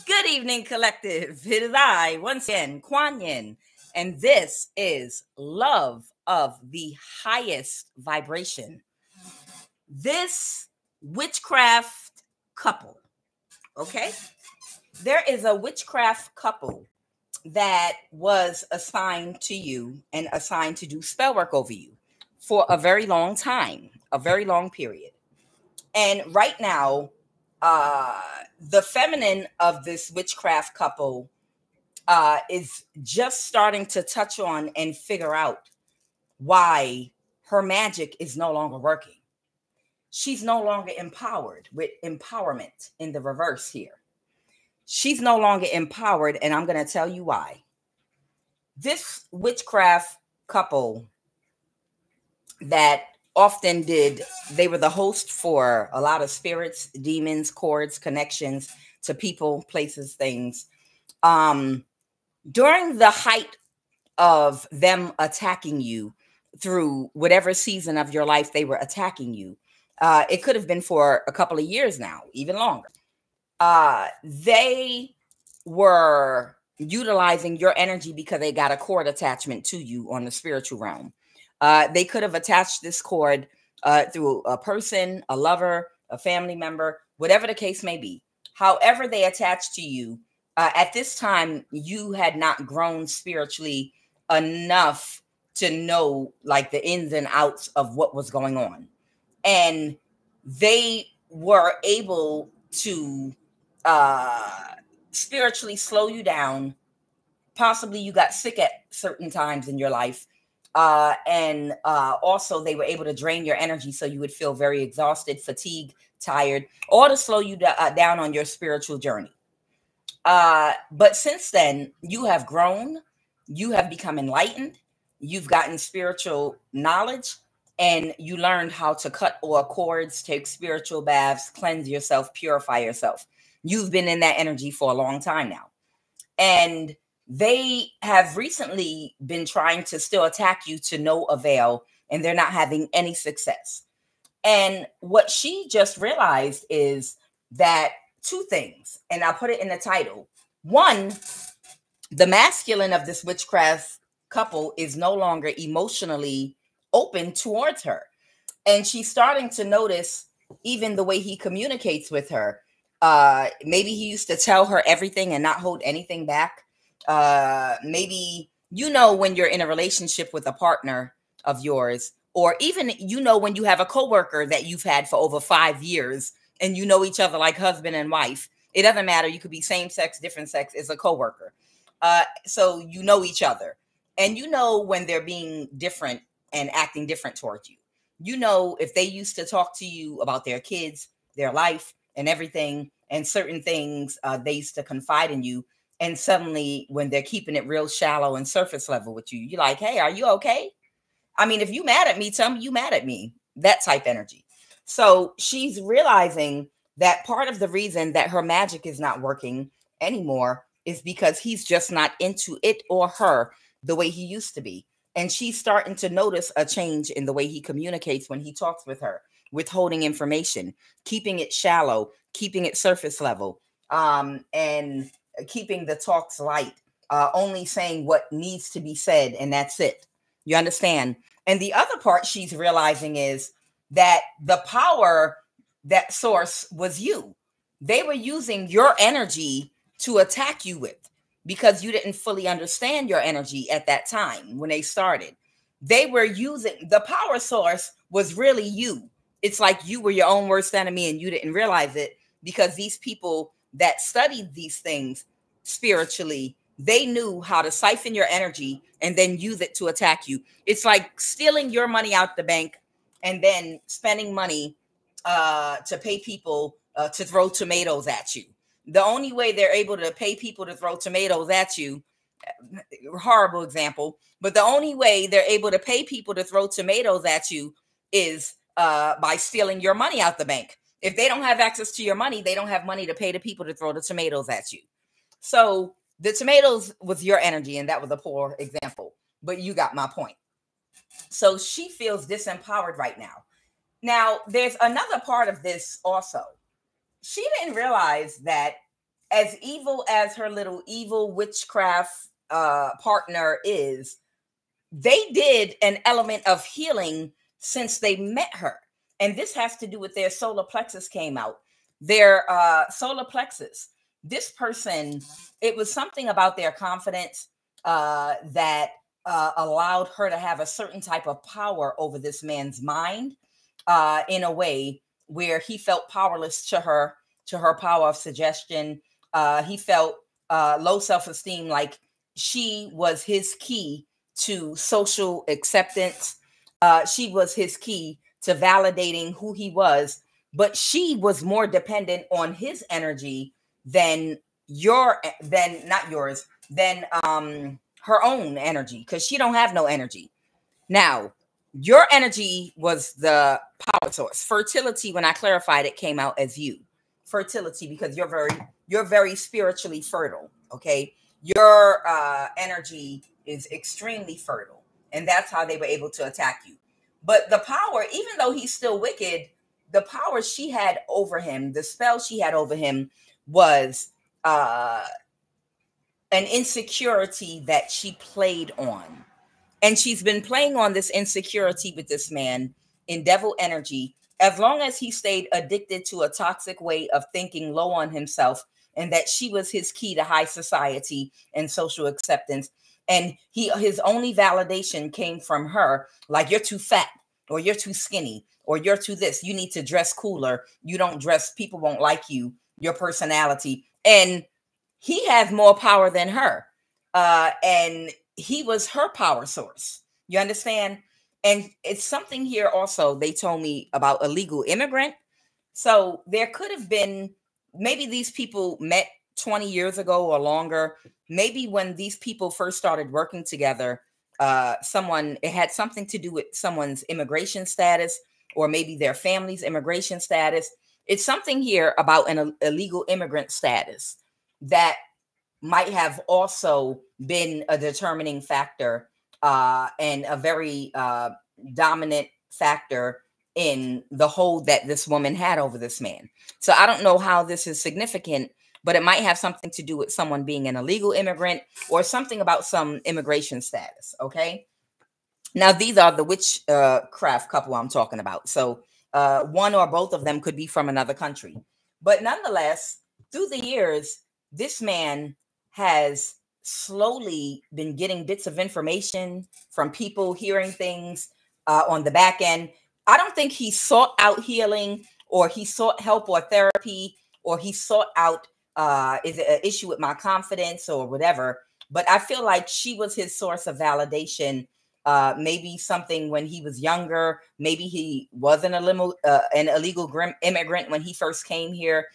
Good evening, collective. It is I, once again, QUAN, and this is Love of the Highest Vibration. This witchcraft couple, okay? There is a witchcraft couple that was assigned to you and assigned to do spell work over you for a very long time, a very long period. And right now, the feminine of this witchcraft couple is just starting to touch on and figure out why her magic is no longer working. She's no longer empowered with empowerment in the reverse here. She's no longer empowered, and I'm going to tell you why. This witchcraft couple that often they were the host for a lot of spirits, demons, cords, connections to people, places, things. During the height of them attacking you through whatever season of your life they were attacking you, it could have been for a couple of years now, even longer. They were utilizing your energy because they got a cord attachment to you on the spiritual realm. They could have attached this cord through a person, a lover, a family member, whatever the case may be. However they attached to you, at this time, you had not grown spiritually enough to know like the ins and outs of what was going on. And they were able to spiritually slow you down. Possibly you got sick at certain times in your life. And also they were able to drain your energy so you would feel very exhausted, fatigued, tired, or to slow you down on your spiritual journey. But since then, you have grown, you have become enlightened, you've gotten spiritual knowledge, and you learned how to cut all cords, take spiritual baths, cleanse yourself, purify yourself. You've been in that energy for a long time now. And they have recently been trying to still attack you to no avail, and they're not having any success. And what she just realized is that two things, and I'll put it in the title. One, the masculine of this witchcraft couple is no longer emotionally open towards her. And she's starting to notice even the way he communicates with her. Maybe he used to tell her everything and not hold anything back. Maybe, when you're in a relationship with a partner of yours, or even, when you have a coworker that you've had for over 5 years and you know each other like husband and wife, it doesn't matter. You could be same sex, different sex, it's a coworker. So you know each other, and when they're being different and acting different towards you. If they used to talk to you about their kids, their life and everything, and certain things, they used to confide in you. And suddenly when they're keeping it real shallow and surface level with you, you're like, hey, are you okay? I mean, if you mad at me, tell me you mad at me, that type energy. So she's realizing that part of the reason that her magic is not working anymore is because he's just not into it or her the way he used to be. And she's starting to notice a change in the way he communicates when he talks with her, withholding information, keeping it shallow, keeping it surface level, and keeping the talks light, only saying what needs to be said, and that's it. You understand? And the other part she's realizing is that the power, that source was you. They were using your energy to attack you with, because you didn't fully understand your energy at that time when they started. They were using the power source was really you. It's like you were your own worst enemy and you didn't realize it, because these people that studied these things spiritually, they knew how to siphon your energy and then use it to attack you. It's like stealing your money out the bank and then spending money to pay people to throw tomatoes at you. The only way they're able to pay people to throw tomatoes at you, horrible example, but the only way they're able to pay people to throw tomatoes at you is by stealing your money out the bank. If they don't have access to your money, they don't have money to pay the people to throw the tomatoes at you. So the tomatoes was your energy, and that was a poor example, but you got my point. So she feels disempowered right now. Now, there's another part of this also. she didn't realize that as evil as her little evil witchcraft partner is, they did an element of healing since they met her. And this has to do with their solar plexus came out. Their solar plexus. This person, it was something about their confidence that allowed her to have a certain type of power over this man's mind in a way where he felt powerless to her power of suggestion. He felt low self-esteem, like she was his key to social acceptance. She was his key to validating who he was, but she was more dependent on his energy than her own energy, because she don't have no energy. Now, your energy was the power source. Fertility, when I clarified it, came out as you. Fertility, because you're very spiritually fertile. Okay, your energy is extremely fertile, and that's how they were able to attack you. But the power, even though he's still wicked, the power she had over him, the spell she had over him, was an insecurity that she played on. And she's been playing on this insecurity with this man in devil energy as long as he stayed addicted to a toxic way of thinking, low on himself, and that she was his key to high society and social acceptance. And his only validation came from her, like, you're too fat, or you're too skinny, or you're too this. You need to dress cooler. You don't dress, people won't like you, your personality. And he has more power than her. And he was her power source. You understand? And it's something here also, they told me about illegal immigrant. So there could have been, maybe these people met 20 years ago or longer. Maybe when these people first started working together, it had something to do with someone's immigration status, or maybe their family's immigration status. It's something here about an illegal immigrant status that might have also been a determining factor and a very dominant factor in the hold that this woman had over this man. So I don't know how this is significant, but it might have something to do with someone being an illegal immigrant or something about some immigration status. Okay. Now, these are the witchcraft couple I'm talking about. So one or both of them could be from another country. But nonetheless, through the years, this man has slowly been getting bits of information from people, hearing things on the back end. I don't think he sought out healing, or he sought help or therapy, or he sought out, is it an issue with my confidence or whatever? But I feel like she was his source of validation. Maybe something when he was younger. Maybe he was an illegal immigrant when he first came here.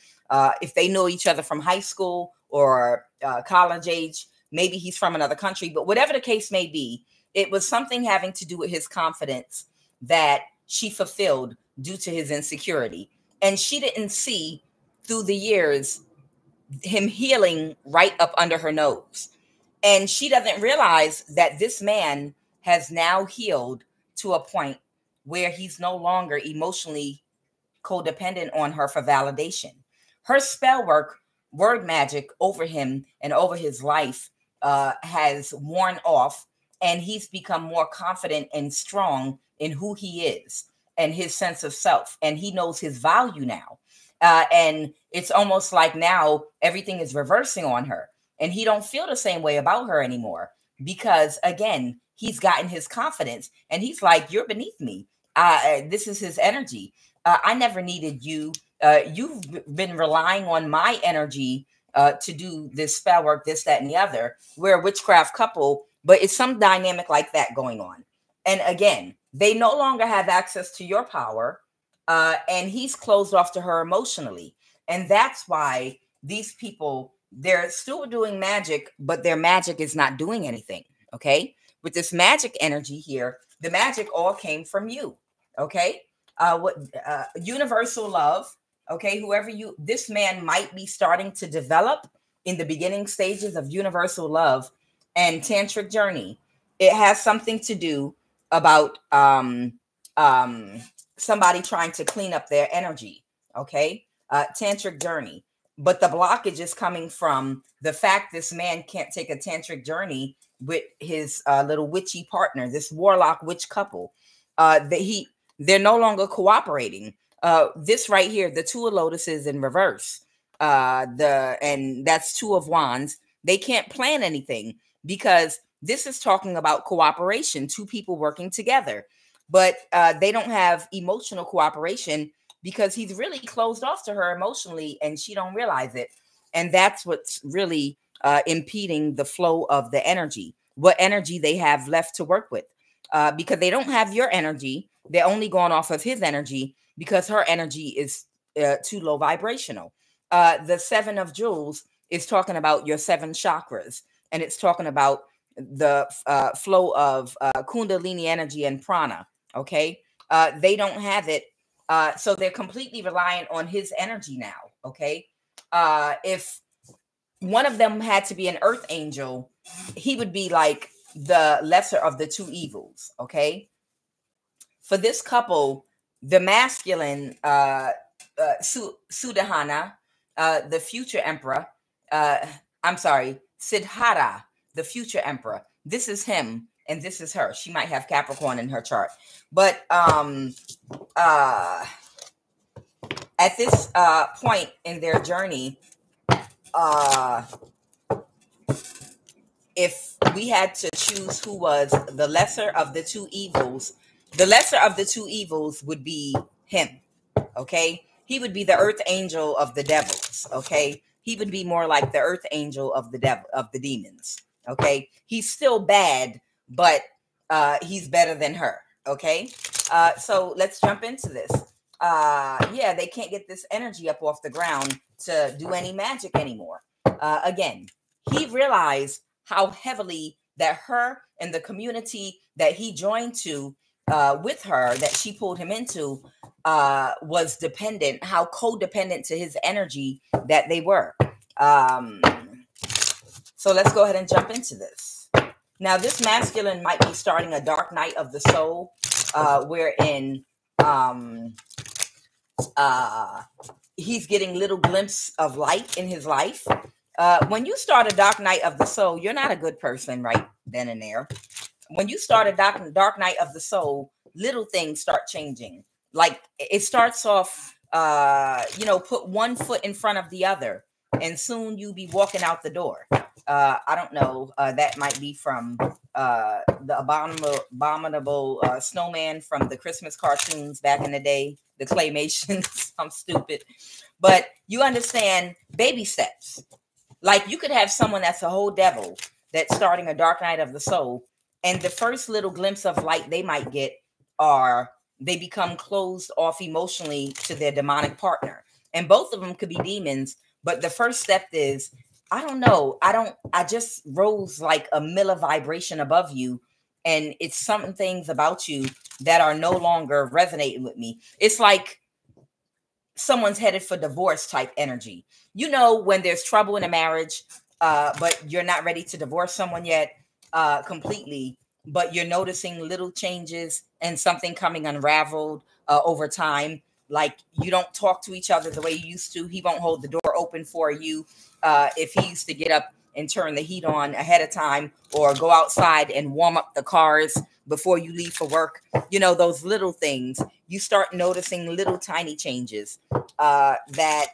If they know each other from high school or college age, maybe he's from another country. But whatever the case may be, it was something having to do with his confidence that she fulfilled due to his insecurity. And she didn't see through the years him healing right up under her nose. And she doesn't realize that this man has now healed to a point where he's no longer emotionally codependent on her for validation. Her spell work, word magic over him and over his life has worn off, and he's become more confident and strong in who he is and his sense of self. And he knows his value now. And it's almost like now everything is reversing on her, and he don't feel the same way about her anymore, because again, he's gotten his confidence and he's like, you're beneath me. This is his energy. I never needed you. You've been relying on my energy to do this spell work, this, that, and the other. We're a witchcraft couple, but it's some dynamic like that going on. And again, they no longer have access to your power, and he's closed off to her emotionally. And that's why these people, they're still doing magic, but their magic is not doing anything. Okay. With this magic energy here, the magic all came from you. Okay. Universal love. Okay. This man might be starting to develop in the beginning stages of universal love and tantric journey. It has something to do about somebody trying to clean up their energy. Okay. tantric journey. But the blockage is coming from the fact this man can't take a tantric journey with his little witchy partner, this warlock witch couple. They're no longer cooperating. This right here, the Two of Lotuses in reverse. And that's Two of Wands. They can't plan anything because this is talking about cooperation, two people working together. But they don't have emotional cooperation because he's really closed off to her emotionally and she don't realize it. And that's what's really impeding the flow of the energy, what energy they have left to work with. Because they don't have your energy. They're only going off of his energy because her energy is too low vibrational. The Seven of Jewels is talking about your 7 chakras. And it's talking about the flow of Kundalini energy and prana. Okay. They don't have it. So they're completely reliant on his energy now. Okay. If one of them had to be an earth angel, he would be like the lesser of the two evils. Okay. For this couple, the masculine, Sudahana, the future emperor, Siddhartha, the future emperor. This is him and this is her. She might have Capricorn in her chart. But at this point in their journey, if we had to choose who was the lesser of the two evils, the lesser of the two evils would be him. Okay. He would be the earth angel of the devils. Okay. He would be more like the earth angel of the devil, of the demons. Okay. He's still bad, but he's better than her. Okay. So let's jump into this. Yeah, they can't get this energy up off the ground to do any magic anymore. Again, he realized how heavily that her and the community that he joined to with her, that she pulled him into, was dependent, how codependent to his energy that they were. So let's go ahead and jump into this. Now, this masculine might be starting a dark night of the soul, wherein he's getting little glimpses of light in his life. When you start a dark night of the soul, you're not a good person right then and there. When you start a dark night of the soul, little things start changing. Like it starts off, put one foot in front of the other, and soon you be walking out the door. I don't know. That might be from the abominable snowman from the Christmas cartoons back in the day, the claymations. I'm stupid. But you understand baby steps. Like you could have someone that's a whole devil that's starting a dark night of the soul. And the first little glimpse of light they might get are they become closed off emotionally to their demonic partner. And both of them could be demons. But the first step is, I don't know. I just rose like a milli-vibration above you. And it's some things about you that are no longer resonating with me. It's like someone's headed for divorce type energy. You know, when there's trouble in a marriage, but you're not ready to divorce someone yet completely, but you're noticing little changes and something coming unraveled over time. Like you don't talk to each other the way you used to. He won't hold the door open for you. If he used to get up and turn the heat on ahead of time or go outside and warm up the cars before you leave for work, you know, those little things, you start noticing little tiny changes that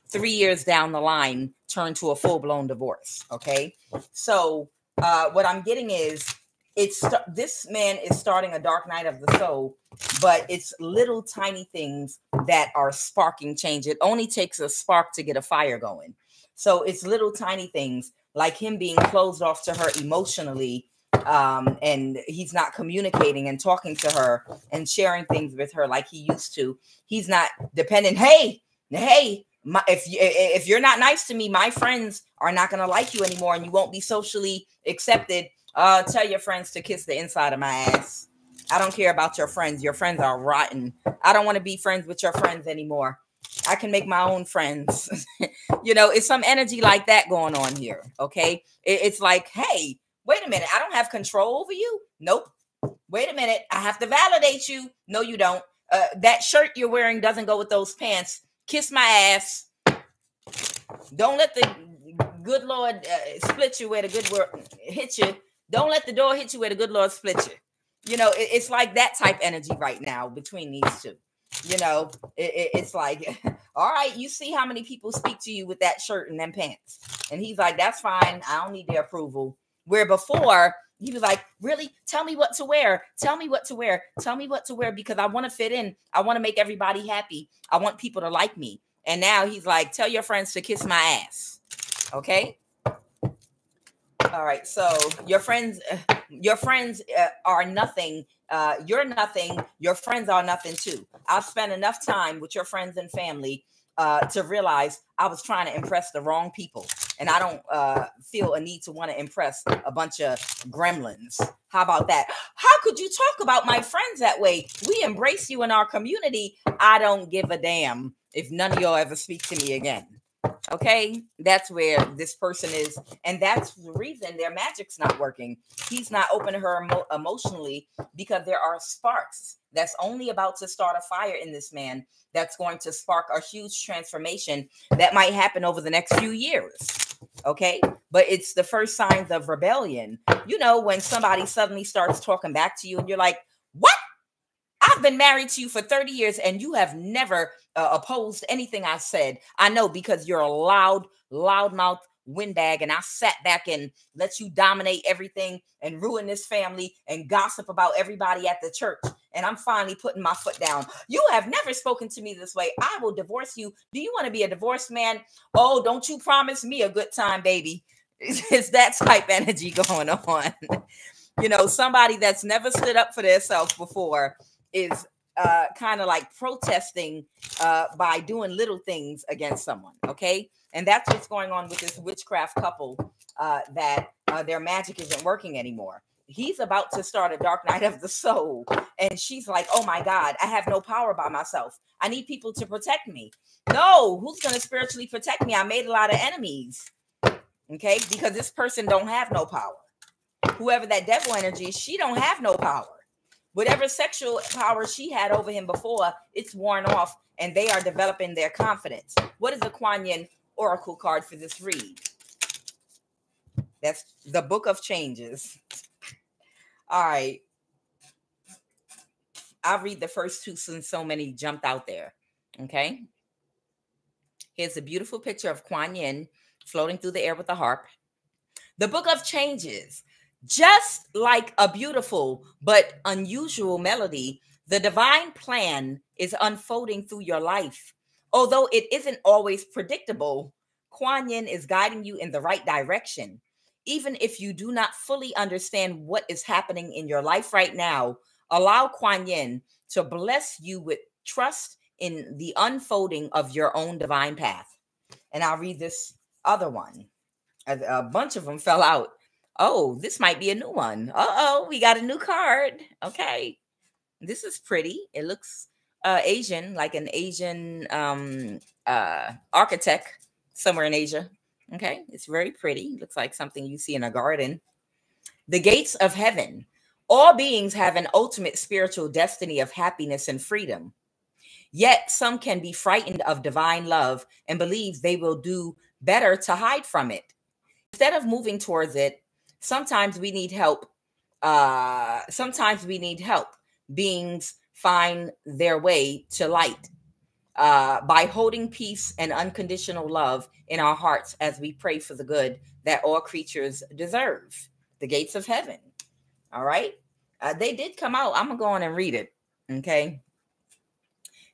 3 years down the line turn to a full-blown divorce. Okay. So what I'm getting is this man is starting a dark night of the soul, but it's little tiny things that are sparking change. It only takes a spark to get a fire going. So it's little tiny things like him being closed off to her emotionally, and he's not communicating and talking to her and sharing things with her like he used to. He's not dependent. Hey, if you're not nice to me, my friends are not going to like you anymore and you won't be socially accepted. Tell your friends to kiss the inside of my ass. I don't care about your friends. Your friends are rotten. I don't want to be friends with your friends anymore. I can make my own friends. You know, it's some energy like that going on here. Okay. It's like, hey, wait a minute. I don't have control over you. Nope. Wait a minute. I have to validate you. No, you don't. That shirt you're wearing doesn't go with those pants. Kiss my ass. Don't let the good Lord split you where the good Lord hit you. Don't let the door hit you where the good Lord split you. You know, it's like that type energy right now between these two. You know, it's like, all right, you see how many people speak to you with that shirt and them pants. And he's like, that's fine. I don't need their approval. Where before, he was like, really? Tell me what to wear. Tell me what to wear. Tell me what to wear because I want to fit in. I want to make everybody happy. I want people to like me. And now he's like, tell your friends to kiss my ass. Okay? All right. So your friends are nothing. You're nothing. Your friends are nothing too. I've spent enough time with your friends and family to realize I was trying to impress the wrong people. And I don't feel a need to want to impress a bunch of gremlins. How about that? How could you talk about my friends that way? We embrace you in our community. I don't give a damn if none of y'all ever speak to me again. Okay, that's where this person is. And that's the reason their magic's not working. He's not open to her emotionally because there are sparks that's only about to start a fire in this man that's going to spark a huge transformation that might happen over the next few years. Okay, but it's the first signs of rebellion. You know, when somebody suddenly starts talking back to you and you're like, what? I've been married to you for 30 years and you have never opposed anything I said. I know because you're a loudmouth windbag and I sat back and let you dominate everything and ruin this family and gossip about everybody at the church. And I'm finally putting my foot down. You have never spoken to me this way. I will divorce you. Do you want to be a divorced man? Oh, don't you promise me a good time, baby. It's that type energy going on. You know, somebody that's never stood up for themselves before is kind of like protesting by doing little things against someone. Okay. And that's what's going on with this witchcraft couple that their magic isn't working anymore. He's about to start a dark night of the soul. And she's like, oh my God, I have no power by myself. I need people to protect me. No, who's going to spiritually protect me? I made a lot of enemies. Okay. Because this person don't have no power. Whoever that devil energy is, she don't have no power. Whatever sexual power she had over him before, it's worn off and they are developing their confidence. What is the QUAN Oracle card for this read? That's the Book of Changes. All right. I'll read the first two since so many jumped out there. Okay. Here's a beautiful picture of Kuan Yin floating through the air with a harp. The Book of Changes. Just like a beautiful but unusual melody, the divine plan is unfolding through your life. Although it isn't always predictable, Kuan Yin is guiding you in the right direction. Even if you do not fully understand what is happening in your life right now, allow Kuan Yin to bless you with trust in the unfolding of your own divine path. And I'll read this other one. A bunch of them fell out. Oh, this might be a new one. Uh-oh, we got a new card. Okay. This is pretty. It looks Asian, like an Asian architect somewhere in Asia. Okay. It's very pretty. Looks like something you see in a garden. The gates of heaven. All beings have an ultimate spiritual destiny of happiness and freedom. Yet some can be frightened of divine love and believe they will do better to hide from it. Instead of moving towards it, sometimes we need help. Beings find their way to light by holding peace and unconditional love in our hearts as we pray for the good that all creatures deserve. The gates of heaven. All right. They did come out. I'm going to go on and read it. Okay.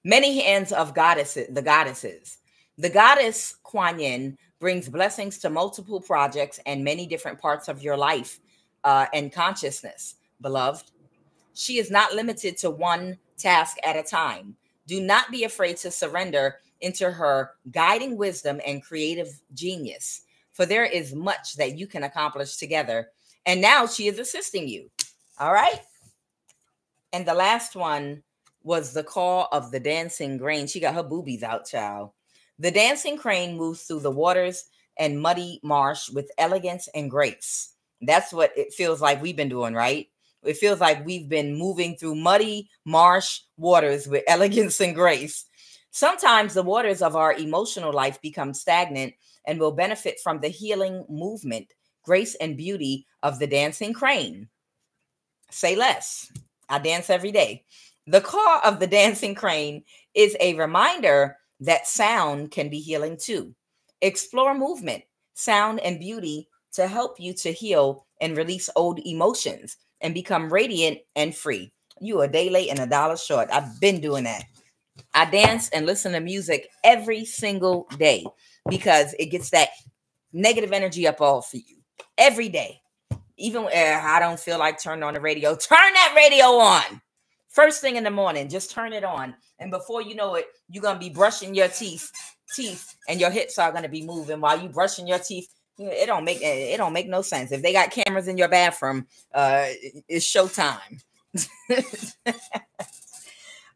Many hands of goddesses, the goddesses. The goddess Kuan Yin brings blessings to multiple projects and many different parts of your life and consciousness, beloved. She is not limited to one task at a time. Do not be afraid to surrender into her guiding wisdom and creative genius, for there is much that you can accomplish together. And now she is assisting you. All right. And the last one was the call of the dancing crane. She got her boobies out, child. The dancing crane moves through the waters and muddy marsh with elegance and grace. That's what it feels like we've been doing, right? It feels like we've been moving through muddy marsh waters with elegance and grace. Sometimes the waters of our emotional life become stagnant and will benefit from the healing movement, grace, and beauty of the dancing crane. Say less. I dance every day. The call of the dancing crane is a reminder that sound can be healing too. Explore movement, sound, and beauty to help you to heal and release old emotions and become radiant and free. You a day late and $1 short. I've been doing that. I dance and listen to music every single day because it gets that negative energy up off of you every day. Even if I don't feel like turning on the radio, turn that radio on. First thing in the morning, just turn it on. And before you know it, you're going to be brushing your teeth, and your hips are going to be moving while you brushing your teeth. It don't make no sense. If they got cameras in your bathroom, it's showtime.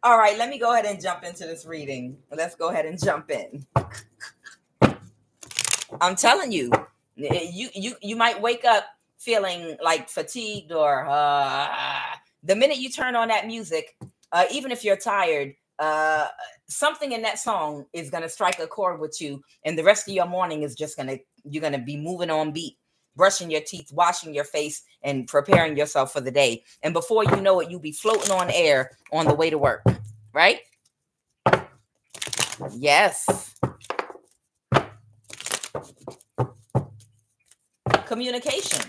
All right, let me go ahead and jump into this reading. Let's go ahead and jump in. I'm telling you, you might wake up feeling like fatigued or the minute you turn on that music, even if you're tired, something in that song is going to strike a chord with you. And the rest of your morning is just you're going to be moving on beat, brushing your teeth, washing your face, and preparing yourself for the day. And before you know it, you'll be floating on air on the way to work, right? Yes. Communication.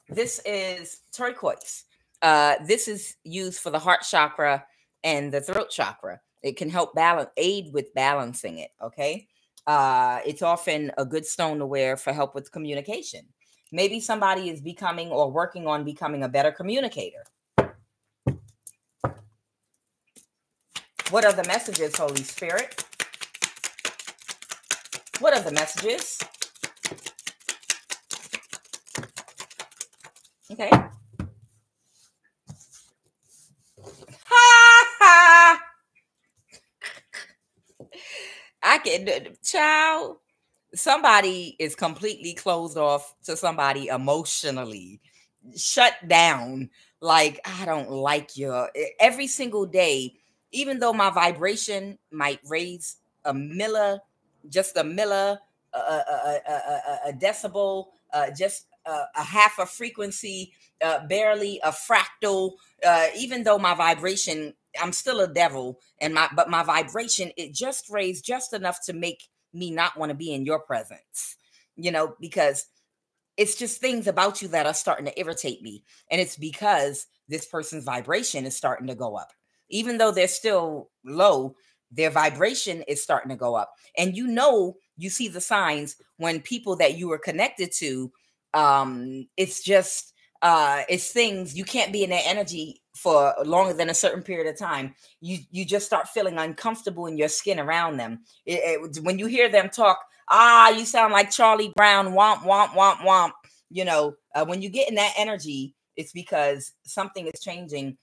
This is turquoise. This is used for the heart chakra and the throat chakra. It can help aid with balancing it. Okay. It's often a good stone to wear for help with communication. Maybe somebody is becoming or working on becoming a better communicator. What are the messages, Holy Spirit? What are the messages? Okay. Ha ha. I can, child. Somebody is completely closed off to somebody emotionally, shut down. Like, I don't like you. Every single day, even though my vibration might raise a decibel, just a half a frequency, barely a fractal. Even though my vibration, I'm still a devil, but my vibration, it just raised just enough to make me not want to be in your presence, because it's just things about you that are starting to irritate me. And it's because this person's vibration is starting to go up. Even though they're still low, their vibration is starting to go up. And you see the signs when people that you were connected to, it's just, it's things, you can't be in their energy for longer than a certain period of time. You just start feeling uncomfortable in your skin around them. When you hear them talk, you sound like Charlie Brown, womp, womp, womp, womp. When you get in that energy, it's because something is changing.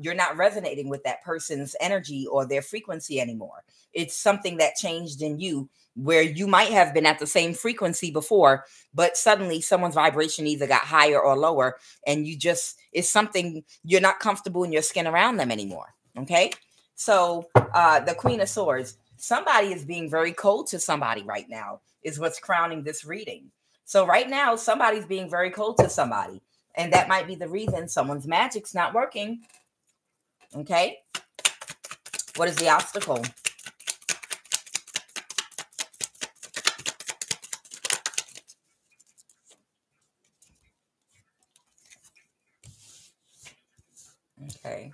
You're not resonating with that person's energy or their frequency anymore. It's something that changed in you, where you might have been at the same frequency before, but suddenly someone's vibration either got higher or lower, and it's something you're not comfortable in your skin around them anymore. Okay. So the Queen of Swords, somebody is being very cold to somebody right now, is what's crowning this reading. So right now, somebody's being very cold to somebody, and that might be the reason someone's magic's not working. Okay. What is the obstacle? Okay.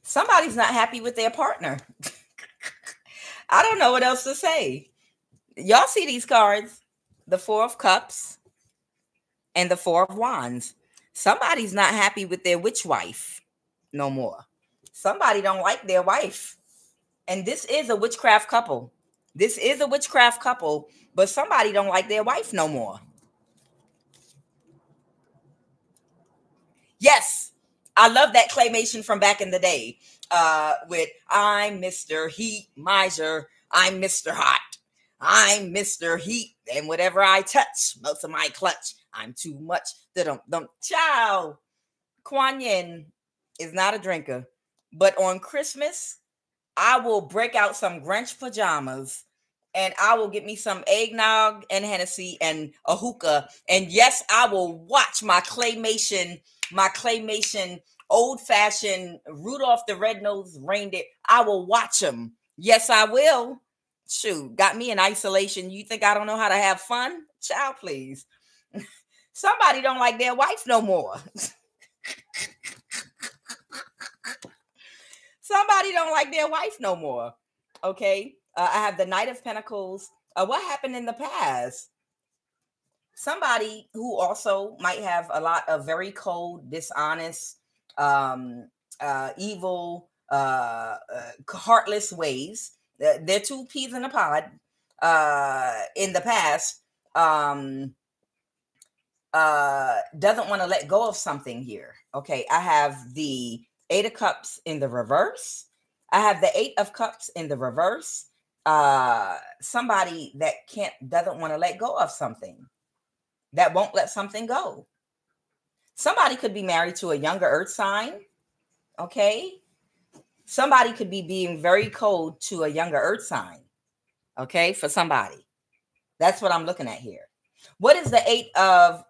Somebody's not happy with their partner. I don't know what else to say. Y'all see these cards? The Four of Cups and the Four of Wands. Somebody's not happy with their witch wife no more. Somebody don't like their wife. And this is a witchcraft couple. This is a witchcraft couple, but somebody don't like their wife no more. Yes. I love that claymation from back in the day with I'm Mr. Heat Miser. I'm Mr. Hot. I'm Mr. Heat. And whatever I touch, melts in my clutch. I'm too much. Ciao. QUAN is not a drinker. But on Christmas, I will break out some Grinch pajamas and I will get me some eggnog and Hennessy and a hookah. And yes, I will watch my claymation old-fashioned Rudolph the Red-Nosed Reindeer. I will watch them. Yes, I will. Shoot, got me in isolation. You think I don't know how to have fun? Child, please. Somebody don't like their wife no more. Somebody don't like their wife no more. Okay. I have the Knight of Pentacles. What happened in the past? Somebody who also might have a lot of very cold, dishonest, evil, heartless ways. They're two peas in a pod. In the past, doesn't want to let go of something here. Okay, I have the Eight of Cups in the reverse. I have the Eight of Cups in the reverse. Somebody that doesn't want to let go of something, that won't let something go. Somebody could be married to a younger earth sign. Okay. Somebody could be being very cold to a younger earth sign. Okay. For somebody. That's what I'm looking at here. What is that Eight of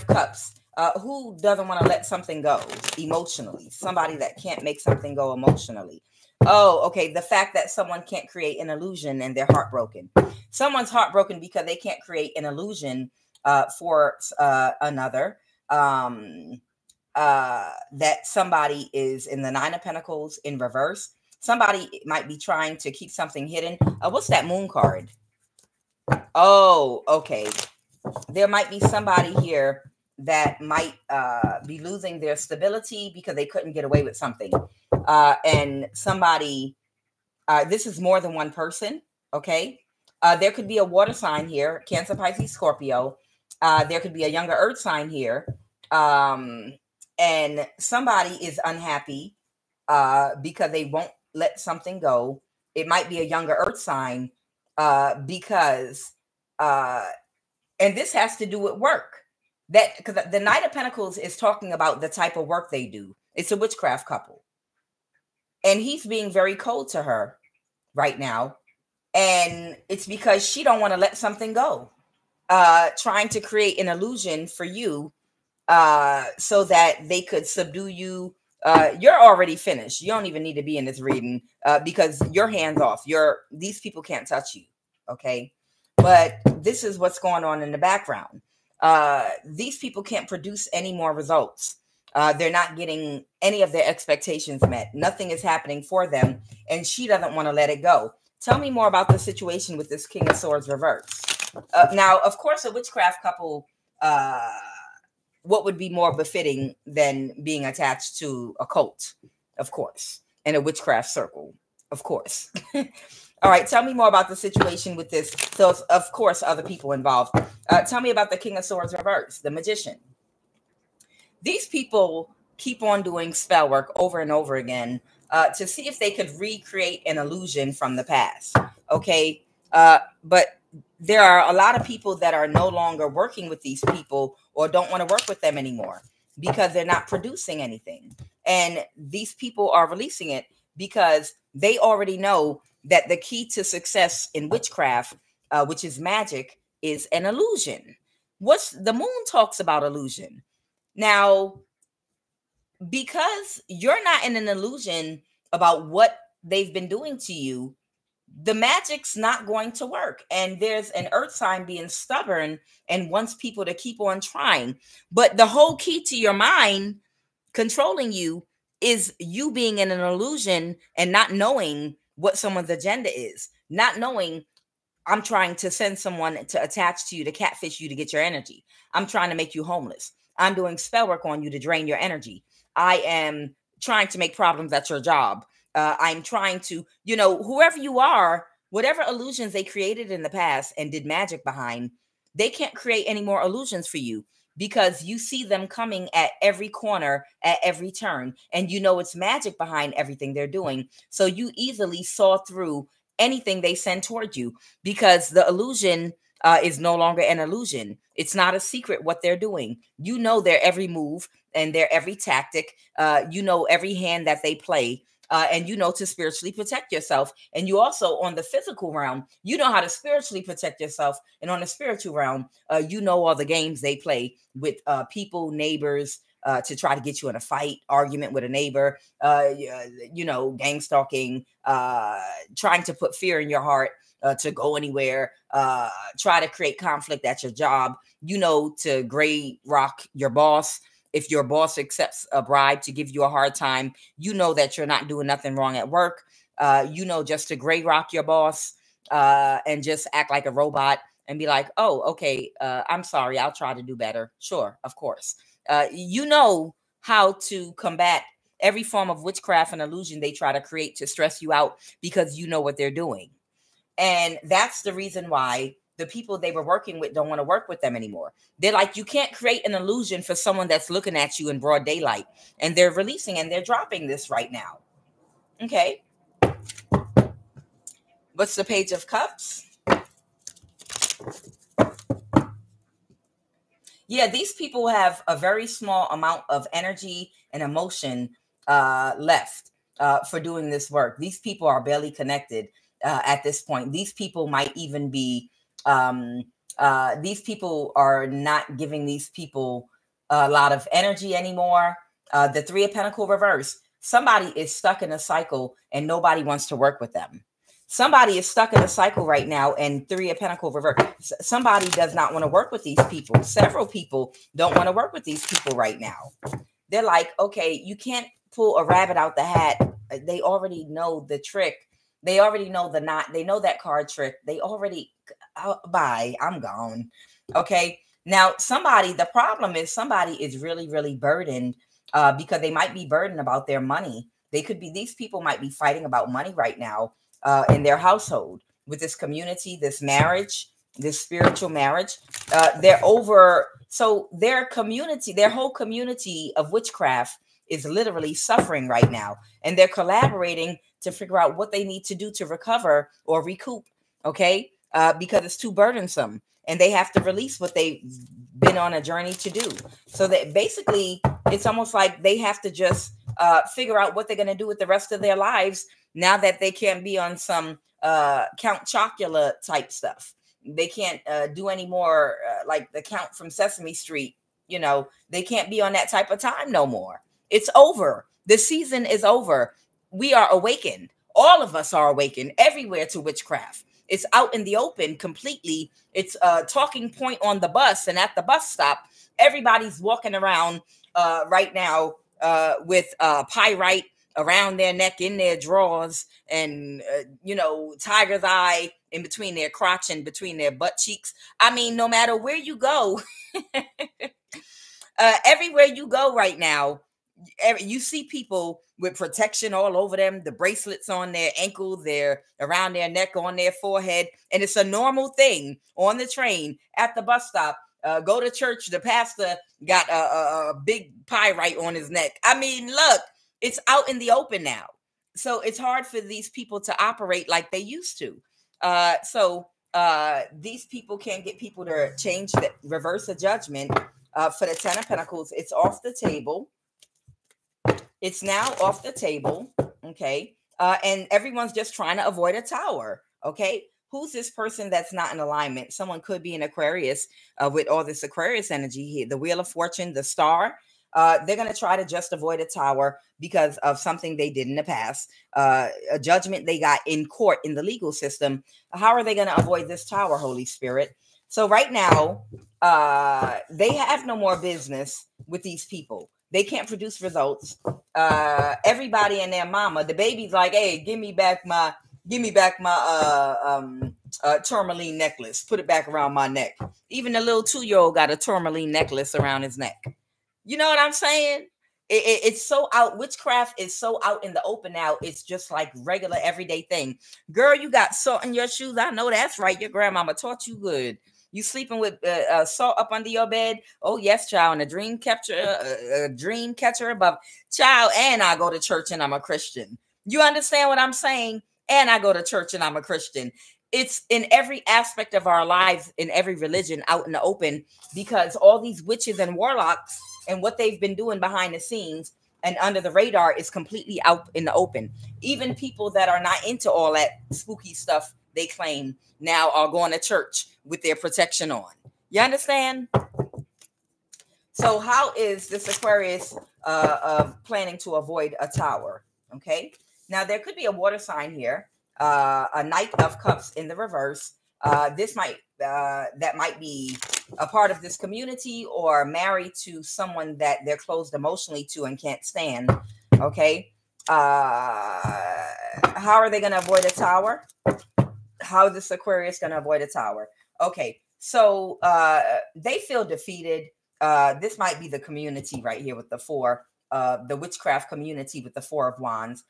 Cups? Who doesn't want to let something go emotionally? Somebody that can't make something go emotionally. Oh, okay. The fact that someone can't create an illusion and they're heartbroken. Someone's heartbroken because they can't create an illusion for another. That somebody is in the Nine of Pentacles in reverse. Somebody might be trying to keep something hidden. What's that Moon card? Oh, okay. There might be somebody here that might be losing their stability because they couldn't get away with something. And somebody, this is more than one person, okay? There could be a water sign here, Cancer, Pisces, Scorpio. There could be a younger earth sign here. And somebody is unhappy because they won't let something go. It might be a younger earth sign because, and this has to do with work. That because the Knight of Pentacles is talking about the type of work they do. It's a witchcraft couple. And he's being very cold to her right now. And it's because she don't want to let something go. Trying to create an illusion for you so that they could subdue you. You're already finished. You don't even need to be in this reading because you're hands off. These people can't touch you. Okay. But this is what's going on in the background. These people can't produce any more results. They're not getting any of their expectations met. Nothing is happening for them. And she doesn't want to let it go. Tell me more about the situation with this King of Swords reverse. Now, of course, a witchcraft couple, what would be more befitting than being attached to a cult, of course, and a witchcraft circle, of course. All right, tell me more about the situation with this. So, of course, other people involved. Tell me about the King of Swords reverse, the Magician. These people keep on doing spell work over and over again to see if they could recreate an illusion from the past. Okay, but there are a lot of people that are no longer working with these people or don't want to work with them anymore because they're not producing anything. And these people are releasing it because they already know that the key to success in witchcraft, which is magic, is an illusion. The moon talks about illusion. Now, because you're not in an illusion about what they've been doing to you, the magic's not going to work. And there's an earth sign being stubborn and wants people to keep on trying. But the whole key to your mind controlling you is you being in an illusion and not knowing what someone's agenda is, not knowing I'm trying to send someone to attach to you, to catfish you, to get your energy. I'm trying to make you homeless. I'm doing spell work on you to drain your energy. I am trying to make problems at your job. I'm trying to, whoever you are, whatever illusions they created in the past and did magic behind, they can't create any more illusions for you because you see them coming at every corner, at every turn, and it's magic behind everything they're doing. So you easily saw through anything they send toward you because the illusion is no longer an illusion. It's not a secret what they're doing. Their every move and their every tactic. Every hand that they play. and you know to spiritually protect yourself. And you also, on the physical realm, you know how to spiritually protect yourself. And on the spiritual realm, you know all the games they play with people, neighbors, to try to get you in a fight, argument with a neighbor, you know, gang stalking, trying to put fear in your heart to go anywhere, try to create conflict at your job, you know, to gray rock your boss. If your boss accepts a bribe to give you a hard time, you know that you're not doing nothing wrong at work. You know, just to gray rock your boss and just act like a robot and be like, oh, okay, I'm sorry, I'll try to do better. Sure, of course. You know how to combat every form of witchcraft and illusion they try to create to stress you out, because you know what they're doing. And that's the reason why the people they were working with don't want to work with them anymore. They're like, you can't create an illusion for someone that's looking at you in broad daylight. And they're releasing and they're dropping this right now. Okay. What's the Page of Cups? Yeah, these people have a very small amount of energy and emotion left for doing this work. These people are barely connected at this point. These people might even be, these people are not giving these people a lot of energy anymore. The Three of Pentacles reverse. Somebody is stuck in a cycle and nobody wants to work with them. Somebody is stuck in a cycle right now, and Three of Pentacles reverse. Somebody does not want to work with these people. Several people don't want to work with these people right now. They're like, okay, you can't pull a rabbit out the hat. They already know the trick. They already know the knot. They know that card trick. They already, bye, I'm gone. Okay. Now, the problem is somebody is really, really burdened because they might be burdened about their money. These people might be fighting about money right now in their household with this community, this marriage, this spiritual marriage. They're over. So their community, their whole community of witchcraft is literally suffering right now. And they're collaborating to figure out what they need to do to recover or recoup. Okay. Because it's too burdensome and they have to release what they've been on a journey to do. So that basically it's almost like they have to just figure out what they're going to do with the rest of their lives now that they can't be on some Count Chocula type stuff. They can't do any more like the Count from Sesame Street. You know, they can't be on that type of time no more. It's over. The season is over. We are awakened. All of us are awakened everywhere to witchcraft. It's out in the open completely. It's a talking point on the bus and at the bus stop. Everybody's walking around right now with pyrite around their neck, in their drawers, and, you know, tiger's eye in between their crotch and between their butt cheeks. I mean, no matter where you go, everywhere you go right now, you see people with protection all over them, the bracelets on their ankle, they're around their neck, on their forehead. And it's a normal thing on the train, at the bus stop. Go to church. The pastor got a big pyrite on his neck. I mean, look, it's out in the open now. So it's hard for these people to operate like they used to. So these people can't get people to change, reverse the judgment for the Ten of Pentacles. It's off the table. It's now off the table. Okay. And everyone's just trying to avoid a tower. Okay. Who's this person that's not in alignment? Someone could be an Aquarius with all this Aquarius energy here. The Wheel of Fortune, the Star. They're going to try to just avoid a tower because of something they did in the past, a judgment they got in court in the legal system. How are they going to avoid this tower, Holy Spirit? So right now, they have no more business with these people. They can't produce results. Everybody and their mama, the baby's like, hey, give me back my tourmaline necklace. Put it back around my neck. Even the little 2-year-old got a tourmaline necklace around his neck. You know what I'm saying? It's so out. Witchcraft is so out in the open now. It's just like regular everyday thing. Girl, you got salt in your shoes. I know that's right. Your grandmama taught you good. You sleeping with salt up under your bed? Oh yes, child. And a dream catcher above, child. And I go to church and I'm a Christian. You understand what I'm saying? And I go to church and I'm a Christian. It's in every aspect of our lives, in every religion, out in the open, because all these witches and warlocks and what they've been doing behind the scenes and under the radar is completely out in the open. Even people that are not into all that spooky stuff, they claim now are going to church with their protection on. You understand? So how is this Aquarius planning to avoid a tower? Okay. Now there could be a water sign here, a Knight of Cups in the reverse. This might that might be a part of this community or married to someone that they're closed emotionally to and can't stand. Okay. How are they going to avoid a tower? How is this Aquarius going to avoid a tower? Okay. So they feel defeated. This might be the community right here with the four, the witchcraft community with the Four of Wands.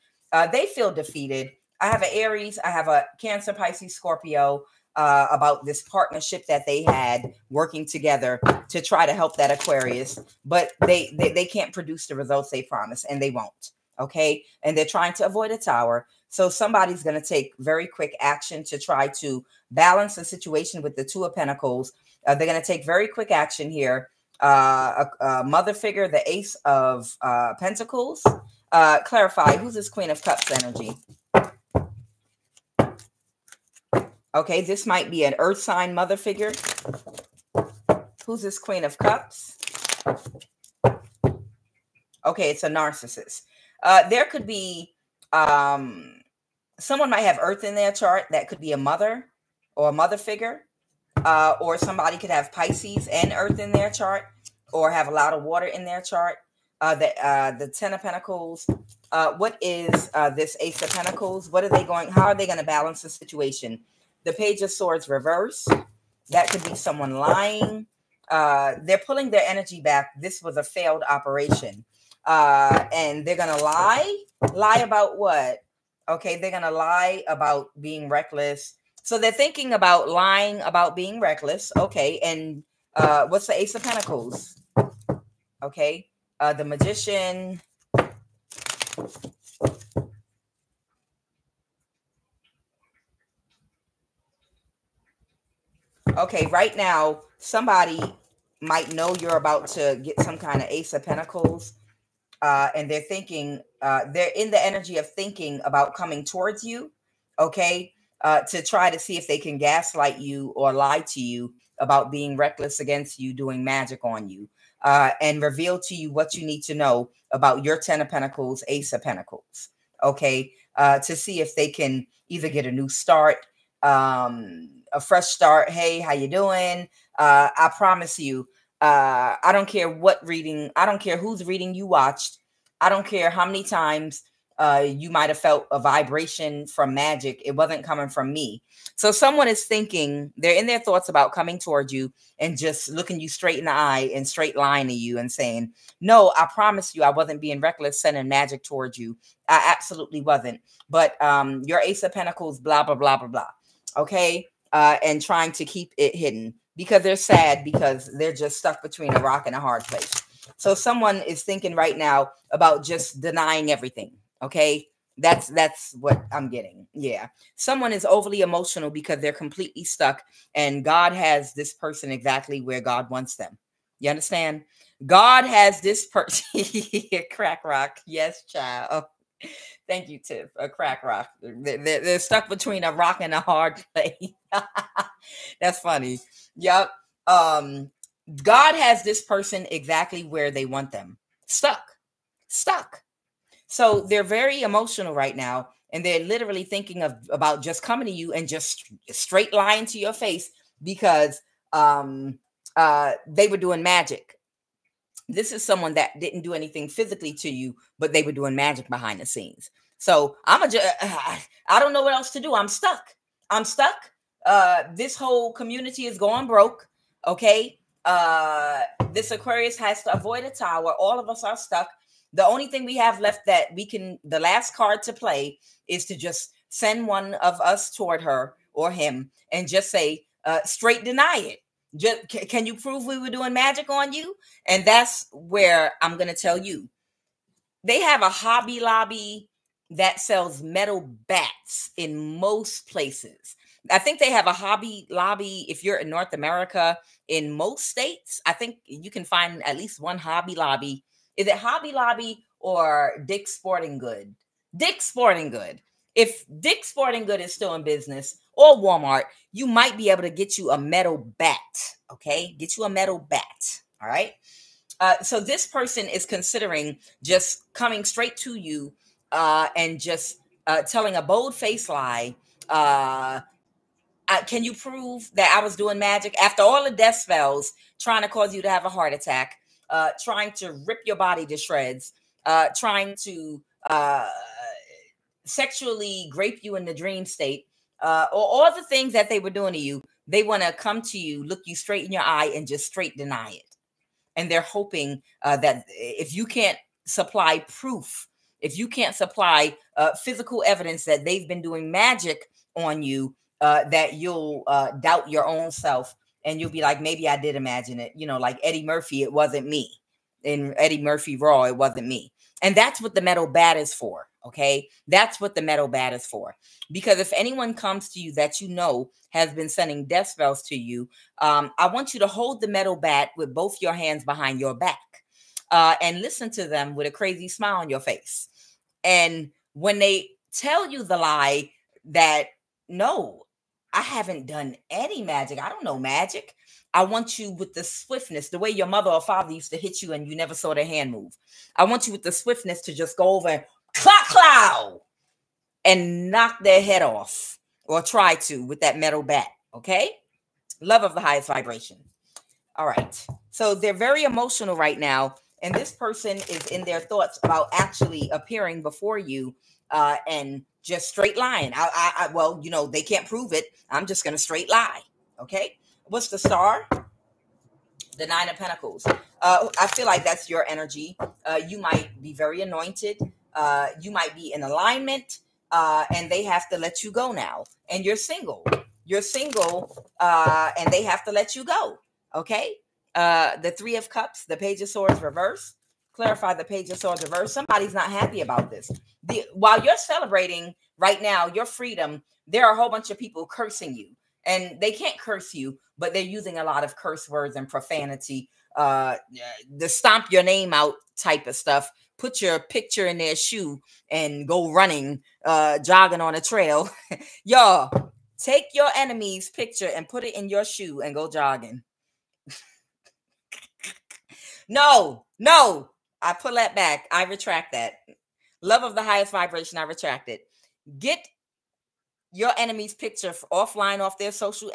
They feel defeated. I have an Aries, I have a Cancer, Pisces, Scorpio, about this partnership that they had working together to try to help that Aquarius, but they can't produce the results they promised, and they won't. Okay. And they're trying to avoid a tower. So somebody's going to take very quick action to try to balance the situation with the Two of Pentacles. They're going to take very quick action here. A mother figure, the Ace of Pentacles. Clarify, who's this Queen of Cups energy? Okay, this might be an earth sign mother figure. Who's this Queen of Cups? Okay, it's a narcissist. There could be someone might have earth in their chart. That could be a mother or a mother figure. Or somebody could have Pisces and earth in their chart, or have a lot of water in their chart. The Ten of Pentacles. What is this Ace of Pentacles? What are they going? How are they going to balance the situation? The Page of Swords reverse. That could be someone lying. They're pulling their energy back. This was a failed operation. And they're going to lie. Lie about what? Okay, they're going to lie about being reckless. So they're thinking about lying about being reckless. Okay. And what's the Ace of Pentacles? Okay. The Magician. Okay. Right now, somebody might know you're about to get some kind of Ace of Pentacles. And they're thinking, they're in the energy of thinking about coming towards you. Okay. To try to see if they can gaslight you or lie to you about being reckless against you, doing magic on you, and reveal to you what you need to know about your Ten of Pentacles, Ace of Pentacles. Okay. To see if they can either get a new start, a fresh start. Hey, how you doing? I promise you, I don't care what reading, I don't care whose reading you watched. I don't care how many times you might have felt a vibration from magic. It wasn't coming from me. So someone is thinking, they're in their thoughts about coming toward you and just looking you straight in the eye and straight lying to you and saying, no, I promise you I wasn't being reckless sending magic towards you. I absolutely wasn't. But your Ace of Pentacles, blah, blah, blah, blah, blah. Okay. And trying to keep it hidden because they're sad because they're just stuck between a rock and a hard place. So someone is thinking right now about just denying everything. Okay. That's what I'm getting. Yeah. Someone is overly emotional because they're completely stuck and God has this person exactly where God wants them. You understand? God has this person. Crack rock. Yes, child. Oh, thank you, Tiff. A crack rock. They're stuck between a rock and a hard place. That's funny. Yep. God has this person exactly where they want them. Stuck. So they're very emotional right now, and they're literally thinking about just coming to you and just straight lying to your face because they were doing magic. This is someone that didn't do anything physically to you, but they were doing magic behind the scenes. So I don't know what else to do. I'm stuck. This whole community is going broke. Okay. This Aquarius has to avoid a tower. All of us are stuck. The only thing we have left that we can, the last card to play is to just send one of us toward her or him and just say, straight deny it. Just, can you prove we were doing magic on you? And that's where I'm going to tell you. They have a Hobby Lobby that sells metal bats in most places. I think they have a Hobby Lobby if you're in North America. In most states, I think you can find at least one Hobby Lobby. Is it Hobby Lobby or Dick's Sporting Good. Dick's Sporting Good. If Dick's Sporting Good is still in business, or Walmart, you might be able to get you a metal bat. Okay, get you a metal bat. All right. So this person is considering just coming straight to you and just telling a bold-faced lie. Can you prove that I was doing magic? After all the death spells, trying to cause you to have a heart attack, trying to rip your body to shreds, trying to sexually grape you in the dream state, or all the things that they were doing to you, they want to come to you, look you straight in your eye, and just straight deny it. And they're hoping that if you can't supply proof, if you can't supply physical evidence that they've been doing magic on you, that you'll doubt your own self, and you'll be like, maybe I did imagine it. You know, like Eddie Murphy, it wasn't me. In Eddie Murphy Raw, it wasn't me. And that's what the metal bat is for. Okay, that's what the metal bat is for. Because if anyone comes to you that you know has been sending death spells to you, I want you to hold the metal bat with both your hands behind your back and listen to them with a crazy smile on your face. And when they tell you the lie that, no, I haven't done any magic, I don't know magic, I want you with the swiftness, the way your mother or father used to hit you and you never saw their hand move. I want you with the swiftness to just go over and clap, clow, and knock their head off, or try to with that metal bat. Okay? Love of the highest vibration. All right. So they're very emotional right now. And this person is in their thoughts about actually appearing before you and just straight lying. Well, you know, they can't prove it. I'm just going to straight lie. Okay. What's the star? The Nine of Pentacles. I feel like that's your energy. You might be very anointed. You might be in alignment, and they have to let you go now. And you're single. You're single, and they have to let you go. Okay? The Three of Cups, the Page of Swords reverse. Clarify the Page of Swords reverse. Somebody's not happy about this. While you're celebrating right now your freedom, there are a whole bunch of people cursing you. And they can't curse you, but they're using a lot of curse words and profanity, the stomp your name out type of stuff. Put your picture in their shoe and go running, jogging on a trail. Y'all, take your enemy's picture and put it in your shoe and go jogging. No, I pull that back. I retract that. Love of the highest vibration, I retract it. Get your enemy's picture offline off their social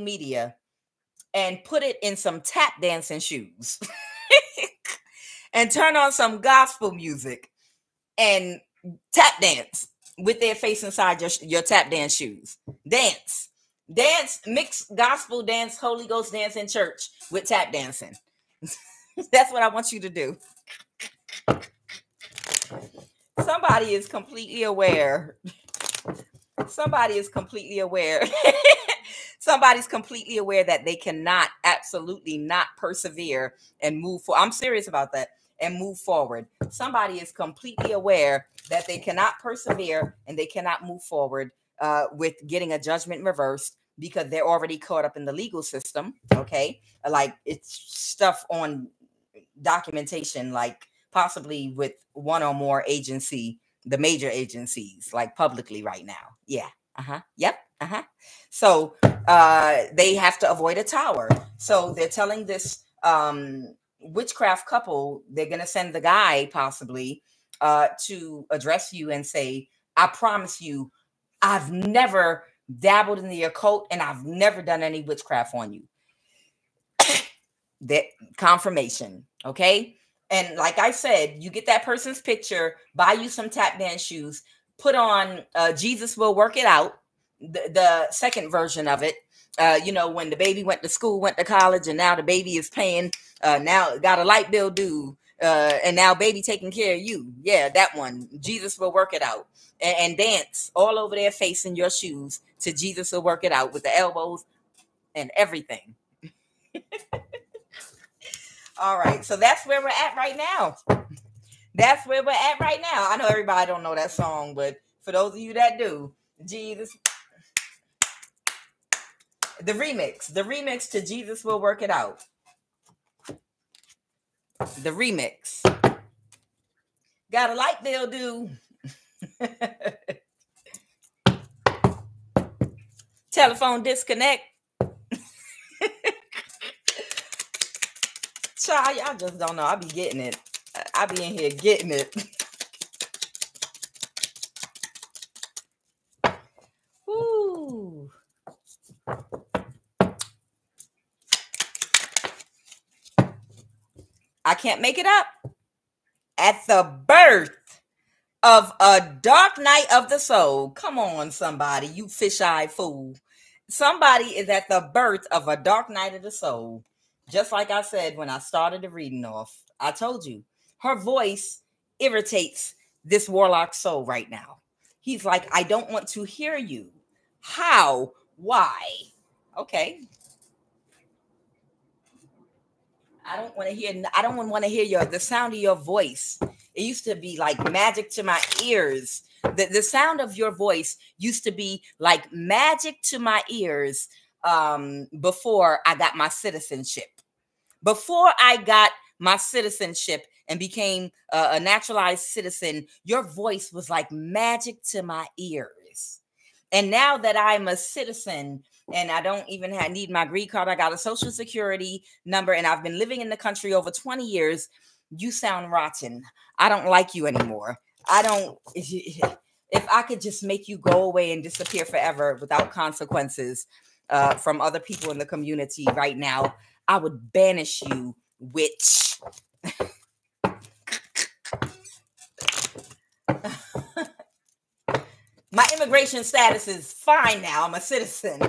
media, and put it in some tap dancing shoes and turn on some gospel music and tap dance with their face inside your tap dance shoes. Dance, mix gospel dance, Holy Ghost dance in church with tap dancing. That's what I want you to do. Somebody is completely aware. Somebody's completely aware that they cannot, absolutely not persevere and move forward. I'm serious about that. And move forward. Somebody is completely aware that they cannot persevere and they cannot move forward with getting a judgment reversed because they're already caught up in the legal system. Okay. Like it's stuff on documentation, like possibly with one or more agency, the major agencies, like publicly right now. Yeah. Yep. So they have to avoid a tower. So they're telling this witchcraft couple, they're going to send the guy possibly to address you and say, I promise you, I've never dabbled in the occult and I've never done any witchcraft on you. That confirmation. Okay. And like I said, you get that person's picture, buy you some tap dance shoes, put on Jesus Will Work It Out, the second version of it. You know, when the baby went to school, went to college, and now the baby is paying, now got a light bill due, and now baby taking care of you. Yeah, that one. Jesus Will Work It Out. And dance all over their face in your shoes to Jesus Will Work It Out with the elbows and everything. All right, so that's where we're at right now. That's where we're at right now. I know everybody don't know that song, but for those of you that do, Jesus, the remix to Jesus Will Work It Out. The remix. Got a light bill due. Telephone disconnect. Child, y'all just don't know. I be getting it. I be in here getting it. Ooh. I can't make it up. At the birth of a dark night of the soul. Come on, somebody, you fish-eyed fool. Somebody is at the birth of a dark night of the soul. Just like I said when I started the reading off, I told you, her voice irritates this warlock soul right now. He's like, I don't want to hear you. How? Why? Okay. I don't want to hear the sound of your voice. It used to be like magic to my ears. The sound of your voice used to be like magic to my ears before I got my citizenship. Before I got my citizenship and became a naturalized citizen, your voice was like magic to my ears. And now that I'm a citizen and I don't even need my green card, I got a social security number, and I've been living in the country over 20 years, you sound rotten. I don't like you anymore. If I could just make you go away and disappear forever without consequences from other people in the community right now, I would banish you, witch. My immigration status is fine now. I'm a citizen.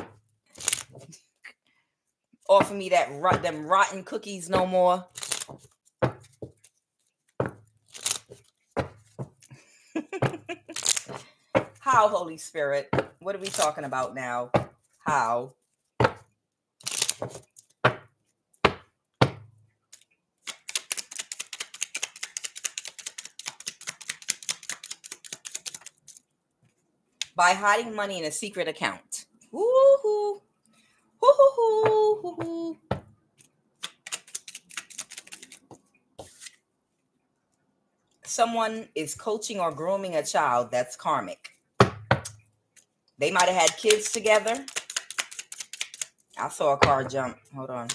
Offer me them rotten cookies no more. How, Holy Spirit? What are we talking about now? How? By hiding money in a secret account. Woo-hoo. Woo-hoo-hoo. Someone is coaching or grooming a child that's karmic. They might have had kids together. I saw a car jump. Hold on.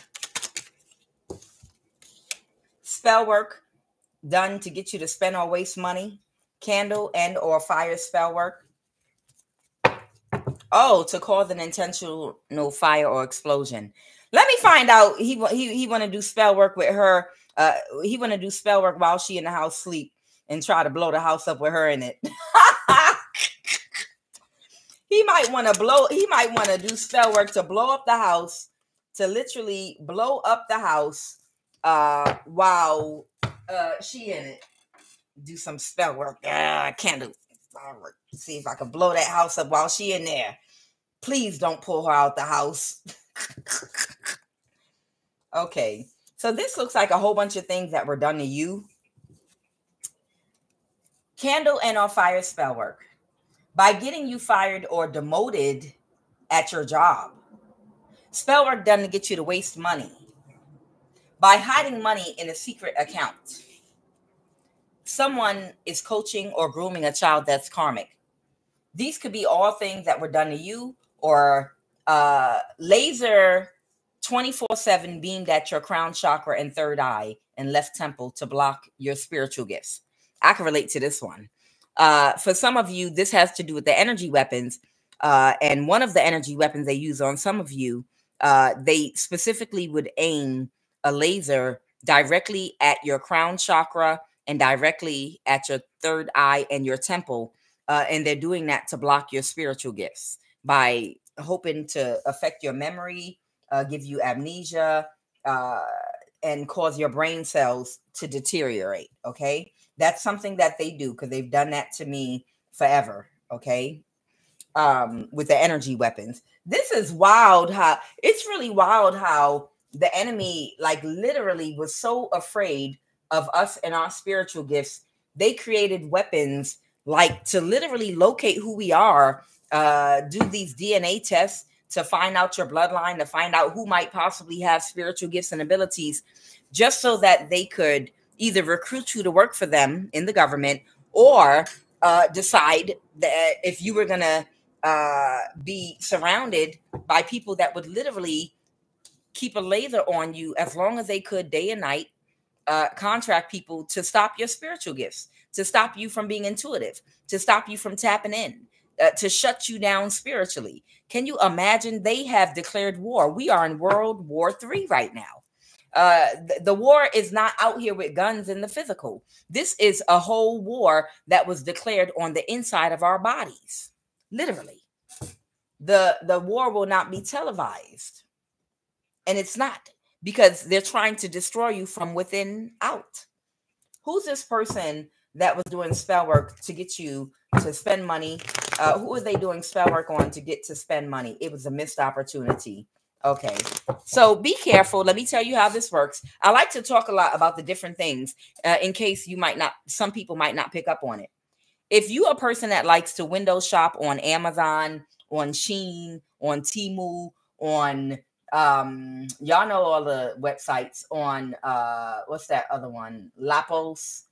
Spell work done to get you to spend or waste money. Candle and or fire spell work. Oh, to cause an intentional fire or explosion. Let me find out. He want to do spell work with her. He want to do spell work while she in the house sleep and try to blow the house up with her in it. He might want to do spell work to blow up the house, to literally blow up the house while she in it. Do some spell work. I can't do spell work. See if I can blow that house up while she in there. Please don't pull her out the house. Okay. So this looks like a whole bunch of things that were done to you. Candle and or fire spell work. By getting you fired or demoted at your job. Spell work done to get you to waste money. By hiding money in a secret account. Someone is coaching or grooming a child that's karmic. These could be all things that were done to you, or laser 24/7 beamed at your crown chakra and third eye and left temple to block your spiritual gifts. I can relate to this one. For some of you, this has to do with the energy weapons. And one of the energy weapons they use on some of you, they specifically would aim a laser directly at your crown chakra and directly at your third eye and your temple. And they're doing that to block your spiritual gifts by hoping to affect your memory, give you amnesia, and cause your brain cells to deteriorate. Okay. That's something that they do because they've done that to me forever. Okay. With the energy weapons. This is wild. It's really wild how the enemy, like, literally was so afraid of us and our spiritual gifts. They created weapons like to literally locate who we are, do these DNA tests to find out your bloodline, to find out who might possibly have spiritual gifts and abilities, just so that they could either recruit you to work for them in the government, or decide that if you were going to be surrounded by people that would literally keep a laser on you as long as they could, day and night, contract people to stop your spiritual gifts, to stop you from being intuitive, to stop you from tapping in, to shut you down spiritually. Can you imagine? They have declared war. We are in World War III right now. The war is not out here with guns in the physical. This is a whole war that was declared on the inside of our bodies. Literally. The war will not be televised. And it's not, because they're trying to destroy you from within out. Who's this person that was doing spell work to get you to spend money? Who are they doing spell work on to get to spend money? It was a missed opportunity. Okay, so be careful. Let me tell you how this works. I like to talk a lot about the different things in case you might not, some people might not pick up on it. If you are a person that likes to window shop on Amazon, on Shein, on Temu, on y'all know all the websites, on what's that other one, Zappos,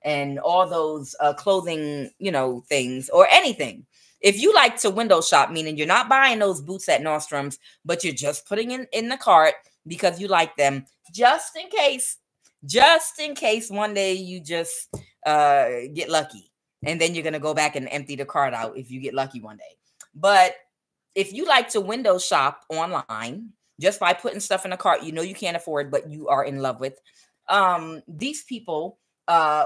and all those clothing, you know, things, or anything. If you like to window shop, meaning you're not buying those boots at Nordstrom's, but you're just putting in the cart because you like them, just in case one day you just get lucky, and then you're gonna go back and empty the cart out if you get lucky one day. But if you like to window shop online just by putting stuff in a cart you know you can't afford but you are in love with, these people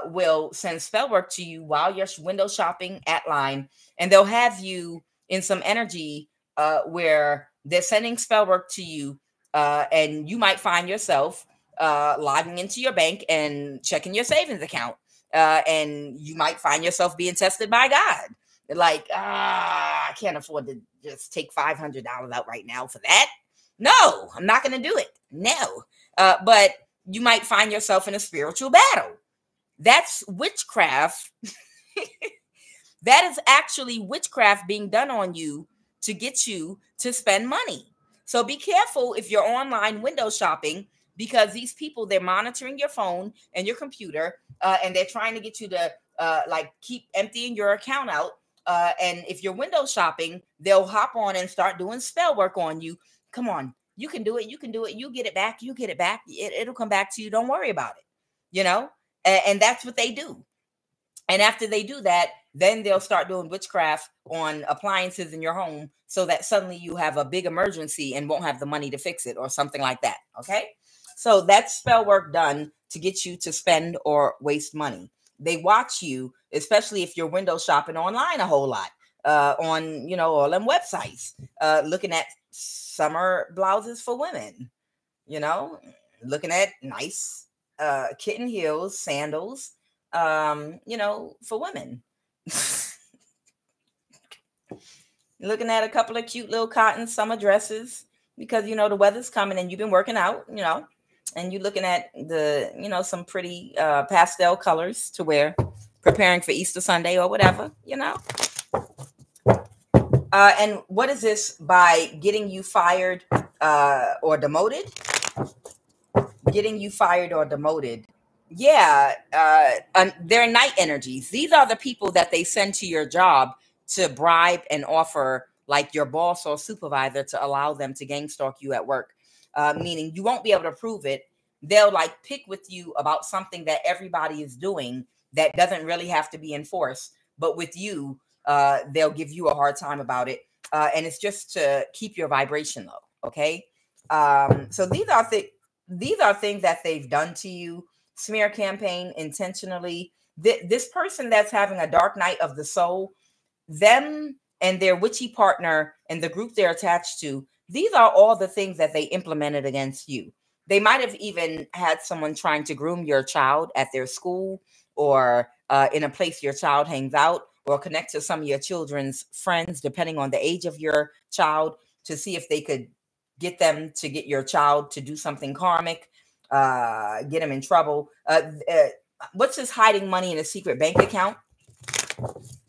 will send spell work to you while you're window shopping at line, and they'll have you in some energy where they're sending spell work to you, and you might find yourself logging into your bank and checking your savings account, and you might find yourself being tested by God. Like, I can't afford to just take $500 out right now for that. No, I'm not going to do it. No. But you might find yourself in a spiritual battle. That's witchcraft. That is actually witchcraft being done on you to get you to spend money. So be careful if you're online window shopping, because these people, they're monitoring your phone and your computer, and they're trying to get you to like keep emptying your account out. And if you're window shopping, they'll hop on and start doing spell work on you. Come on, you can do it. You can do it. You get it back. You get it back. It'll come back to you. Don't worry about it. You know, and that's what they do. And after they do that, then they'll start doing witchcraft on appliances in your home so that suddenly you have a big emergency and won't have the money to fix it or something like that. Okay. So that's spell work done to get you to spend or waste money. They watch you, especially if you're window shopping online a whole lot, on, you know, all them websites, looking at summer blouses for women, you know, looking at nice kitten heels, sandals, you know, for women. Looking at a couple of cute little cotton summer dresses because, you know, the weather's coming and you've been working out, you know, and you're looking at the, you know, some pretty pastel colors to wear, preparing for Easter Sunday or whatever, you know. And what is this? By getting you fired or demoted? Getting you fired or demoted. Yeah, they're night energies. These are the people that they send to your job to bribe and offer, like your boss or supervisor, to allow them to gang stalk you at work. Meaning you won't be able to prove it. They'll like pick with you about something that everybody is doing that doesn't really have to be enforced. But with you, they'll give you a hard time about it. And it's just to keep your vibration low. Okay. So these are things that they've done to you. Smear campaign intentionally. This person that's having a dark night of the soul, them and their witchy partner and the group they're attached to, these are all the things that they implemented against you. They might have even had someone trying to groom your child at their school or in a place your child hangs out, or connect to some of your children's friends, depending on the age of your child, to see if they could get them to get your child to do something karmic, get them in trouble. What's this hiding money in a secret bank account?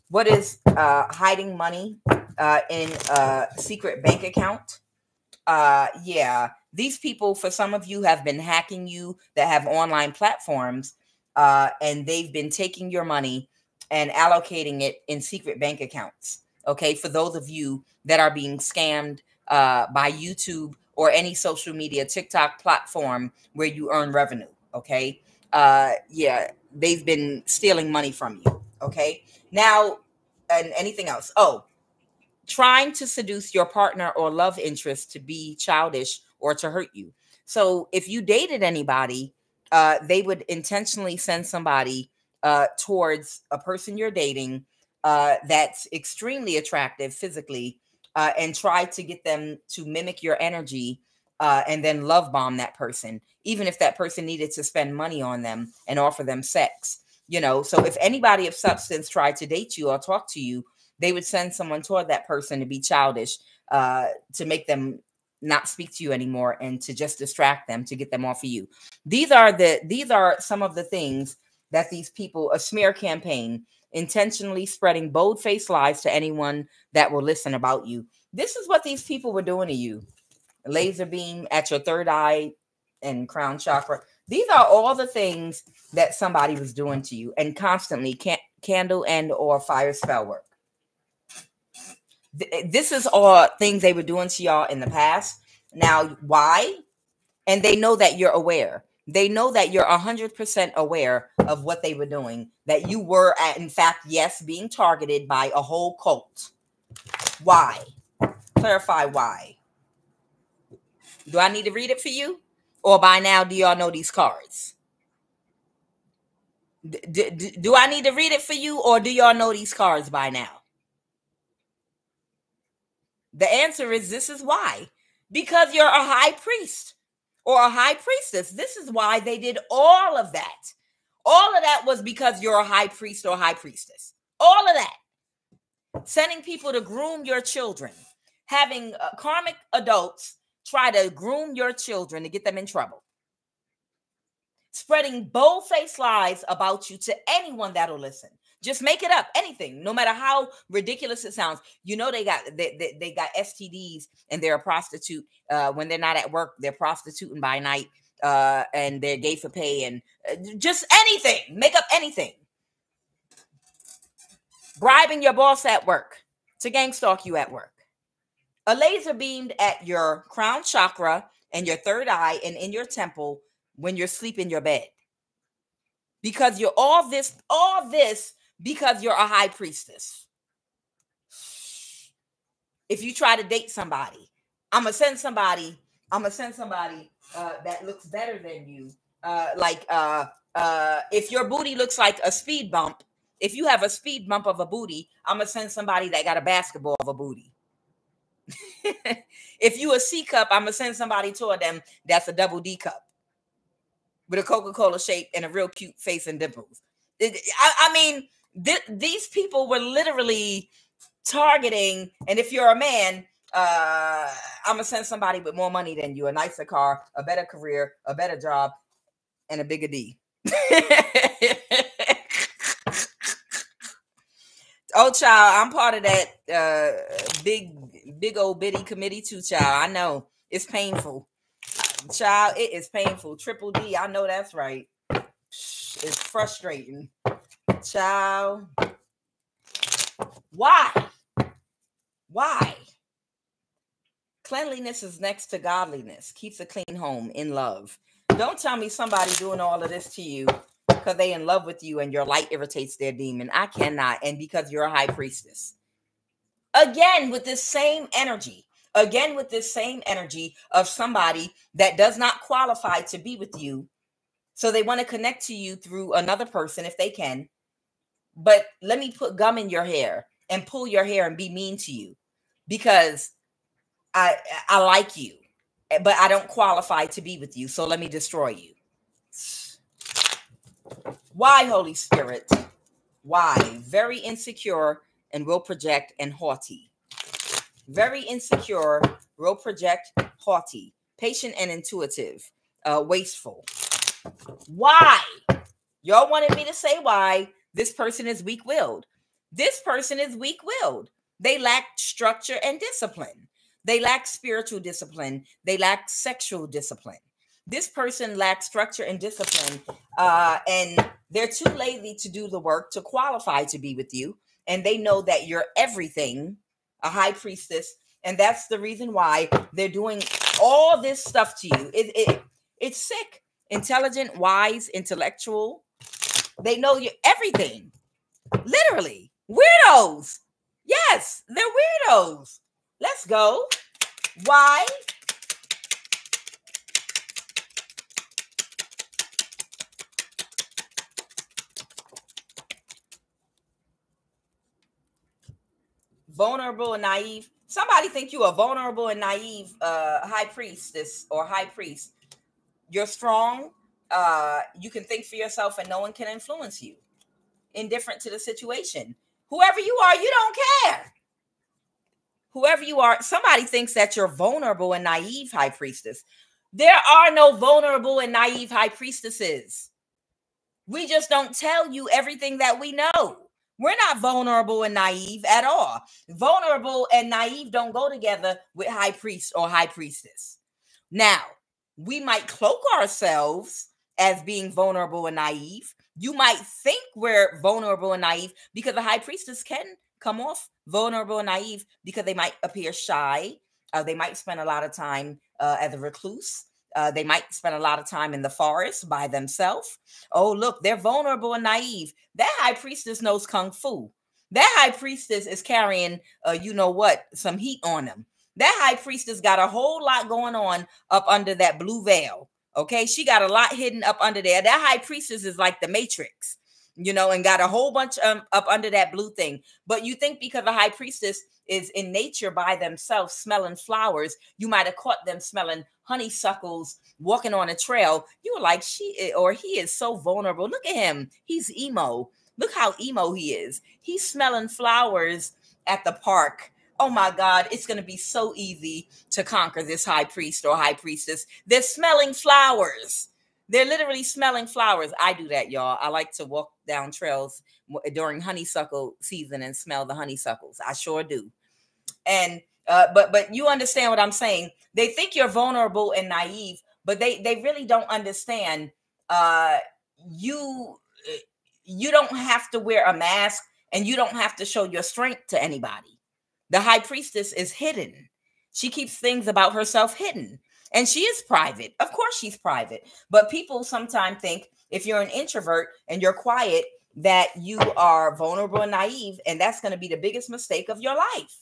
What is hiding money in a secret bank account? Yeah, These people, for some of you, have been hacking you that have online platforms, and they've been taking your money and allocating it in secret bank accounts. Okay, for those of you that are being scammed by YouTube or any social media, TikTok platform where you earn revenue. Okay, yeah, they've been stealing money from you. Okay, now, and anything else? Oh, trying to seduce your partner or love interest to be childish or to hurt you. So if you dated anybody, they would intentionally send somebody towards a person you're dating that's extremely attractive physically, and try to get them to mimic your energy, and then love bomb that person, even if that person needed to spend money on them and offer them sex. So if anybody of substance tried to date you or talk to you, they would send someone toward that person to be childish, to make them not speak to you anymore, and to just distract them, to get them off of you. These are some of the things that these people, a smear campaign, intentionally spreading bold-faced lies to anyone that will listen about you. This is what these people were doing to you. Laser beam at your third eye and crown chakra. These are all the things that somebody was doing to you, and constantly candle and or fire spell work. This is all things they were doing to y'all in the past. Now, why? And they know that you're aware. They know that you're 100% aware of what they were doing, that you were, in fact, yes, being targeted by a whole cult. Why? Clarify why. Do I need to read it for you? Or by now, do y'all know these cards? Do I need to read it for you, or do y'all know these cards by now? The answer is, this is why. Because you're a high priest or a high priestess. This is why they did all of that. All of that was because you're a high priest or high priestess. All of that. Sending people to groom your children. Having karmic adults try to groom your children to get them in trouble. Spreading bold-faced lies about you to anyone that'll listen. Just make it up, anything, no matter how ridiculous it sounds. They got STDs, and they're a prostitute. When they're not at work, they're prostituting by night, and they're gay for pay, and just anything. Make up anything. Bribing your boss at work to gang stalk you at work. A laser beamed at your crown chakra and your third eye and in your temple when you're asleep in your bed. Because you're all this because you're a high priestess. If you try to date somebody, I'm gonna send somebody that looks better than you. If your booty looks like a speed bump, if you have a speed bump of a booty, I'm gonna send somebody that got a basketball of a booty. If you a C cup, I'm gonna send somebody toward them that's a double D cup with a Coca-Cola shape and a real cute face and dimples. These people were literally targeting. And if you're a man, I'm gonna send somebody with more money than you, a nicer car, a better career, a better job, and a bigger D. Oh, child, I'm part of that big old bitty committee too, child. I know it's painful, child. It is painful. Triple D, I know that's right. It's frustrating, child. Why? Cleanliness is next to godliness. Keeps a clean home in love. Don't tell me somebody doing all of this to you because they in love with you and your light irritates their demon. I cannot. And because you're a high priestess. Again, with this same energy. Of somebody that does not qualify to be with you. So they want to connect to you through another person if they can. But let me put gum in your hair and pull your hair and be mean to you because I like you, but I don't qualify to be with you. So let me destroy you. Why, Holy Spirit? Why? Very insecure and will project and haughty. Very insecure, will project, haughty, patient and intuitive, wasteful. Why? Y'all wanted me to say why. This person is weak-willed. They lack structure and discipline. They lack spiritual discipline. They lack sexual discipline. This person lacks structure and discipline, and they're too lazy to do the work to qualify to be with you. And they know that you're everything, a high priestess, and that's the reason why they're doing all this stuff to you. It's sick. Intelligent, wise, intellectual. They know you're everything. Literally. Weirdos. Yes, they're weirdos. Let's go. Why? Vulnerable and naive. Somebody think you a vulnerable and naive high priestess or high priest. You're strong. You can think for yourself and no one can influence you. Indifferent to the situation. Whoever you are, you don't care. Whoever you are, somebody thinks that you're vulnerable and naive high priestess. There are no vulnerable and naive high priestesses. We just don't tell you everything that we know. We're not vulnerable and naive at all. Vulnerable and naive don't go together with high priest or high priestess. Now, we might cloak ourselves as being vulnerable and naive. You might think we're vulnerable and naive because the high priestess can come off vulnerable and naive because they might appear shy. They might spend a lot of time as a recluse. They might spend a lot of time in the forest by themselves. Oh, look, they're vulnerable and naive. That high priestess knows kung fu. That high priestess is carrying, you know what, some heat on them. That high priestess got a whole lot going on up under that blue veil. Okay, she got a lot hidden up under there. That high priestess is like the Matrix, you know, and got a whole bunch up under that blue thing. But you think because a high priestess is in nature by themselves smelling flowers, you might have caught them smelling honeysuckles walking on a trail. You were like, she or he is so vulnerable. Look at him. He's emo. Look how emo he is. He's smelling flowers at the park. Oh my God, it's going to be so easy to conquer this high priest or high priestess. They're smelling flowers. They're literally smelling flowers. I do that, y'all. I like to walk down trails during honeysuckle season and smell the honeysuckles. I sure do. And but you understand what I'm saying. They think you're vulnerable and naive, but they really don't understand. You don't have to wear a mask and you don't have to show your strength to anybody. The high priestess is hidden. She keeps things about herself hidden. And she is private. Of course she's private. But people sometimes think if you're an introvert and you're quiet, that you are vulnerable and naive. And that's going to be the biggest mistake of your life.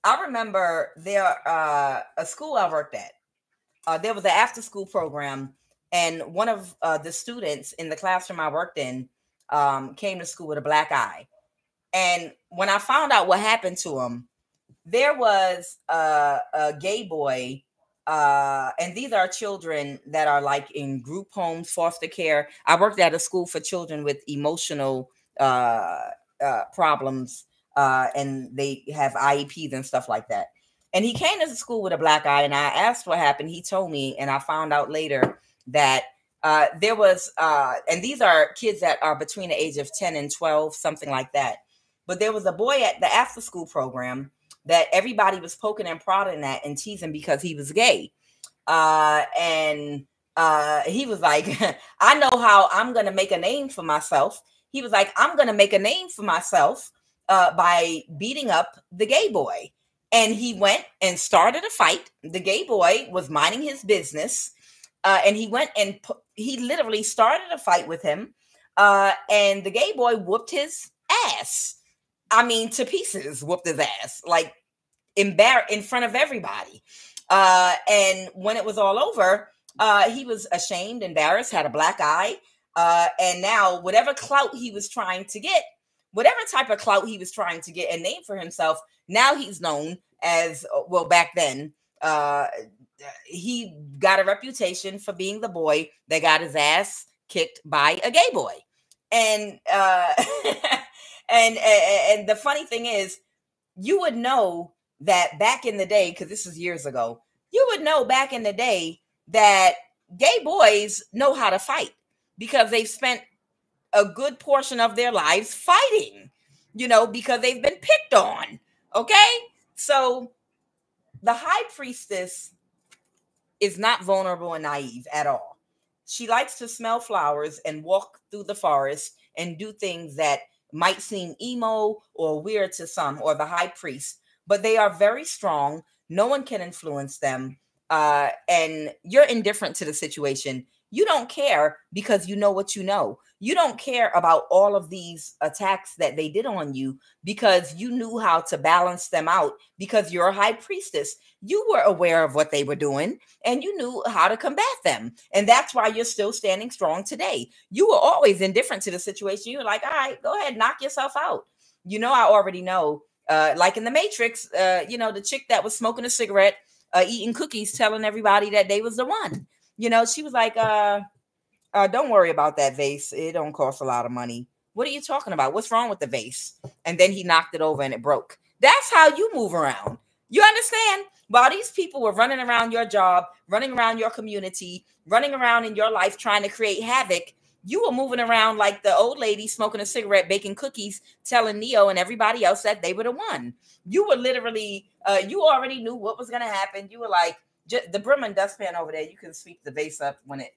I remember a school I worked at. There was an after school program. And one of the students in the classroom I worked in came to school with a black eye. And when I found out what happened to him, there was a gay boy, and these are children that are like in group homes, foster care. I worked at a school for children with emotional problems, and they have IEPs and stuff like that. And he came to the school with a black eye, and I asked what happened. He told me, and I found out later that there was, and these are kids that are between the age of 10 and 12, something like that. But there was a boy at the after school program that everybody was poking and prodding at and teasing because he was gay. And he was like, I know how I'm going to make a name for myself. He was like, I'm going to make a name for myself by beating up the gay boy. And he went and started a fight. The gay boy was minding his business. And he went and he literally started a fight with him. And the gay boy whooped his ass. I mean, to pieces, whooped his ass, like in front of everybody. And when it was all over, he was ashamed, embarrassed, had a black eye. And now whatever clout he was trying to get, whatever type of clout he was trying to get and name for himself, now he's known as, well, back then, he got a reputation for being the boy that got his ass kicked by a gay boy. And and the funny thing is, you would know that back in the day, because this is years ago, you would know back in the day that gay boys know how to fight because they've spent a good portion of their lives fighting, you know, because they've been picked on. Okay? So the high priestess is not vulnerable and naive at all. She likes to smell flowers and walk through the forest and do things that might seem emo or weird to some, or the high priest, but they are very strong. No one can influence them. And you're indifferent to the situation. You don't care because you know what you know. You don't care about all of these attacks that they did on you because you knew how to balance them out because you're a high priestess. You were aware of what they were doing and you knew how to combat them. And that's why you're still standing strong today. You were always indifferent to the situation. You were like, all right, go ahead, knock yourself out. You know, I already know, like in the Matrix, the chick that was smoking a cigarette, eating cookies, telling everybody that they was the one. She was like, don't worry about that vase. It don't cost a lot of money. What are you talking about? What's wrong with the vase? And then he knocked it over and it broke. That's how you move around. You understand? While these people were running around your job, running around your community, running around in your life trying to create havoc, you were moving around like the old lady smoking a cigarette, baking cookies, telling Neo and everybody else that they were the one. You were literally, you already knew what was going to happen. You were like, the broom and dustpan over there, you can sweep the vase up when it,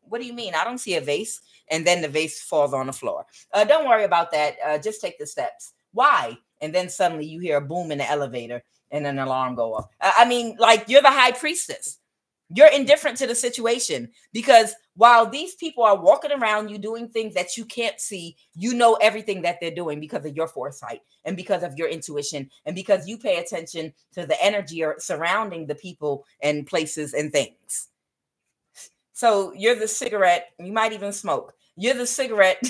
what do you mean? I don't see a vase. And then the vase falls on the floor. Don't worry about that. Just take the steps. Why? And then suddenly you hear a boom in the elevator and an alarm go off. I mean, like, you're the high priestess. You're indifferent to the situation because while these people are walking around you doing things that you can't see, you know everything that they're doing because of your foresight and because of your intuition and because you pay attention to the energy surrounding the people and places and things. So you're the cigarette. You might even smoke. You're the cigarette.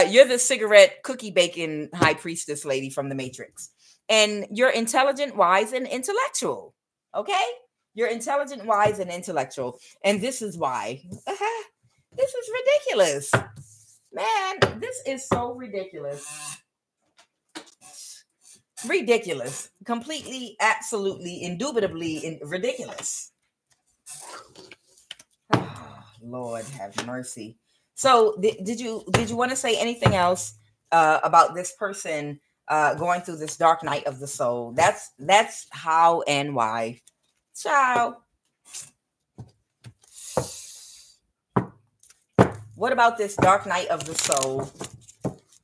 You're the cigarette cookie baking high priestess lady from the Matrix. And you're intelligent, wise, and intellectual. Okay? You're intelligent, wise, and intellectual. And this is why. This is ridiculous. Man, this is so ridiculous. Ridiculous. Completely, absolutely, indubitably ridiculous. Oh, Lord have mercy. So did you want to say anything else about this person going through this dark night of the soul? That's how and why. Ciao. What about this dark night of the soul?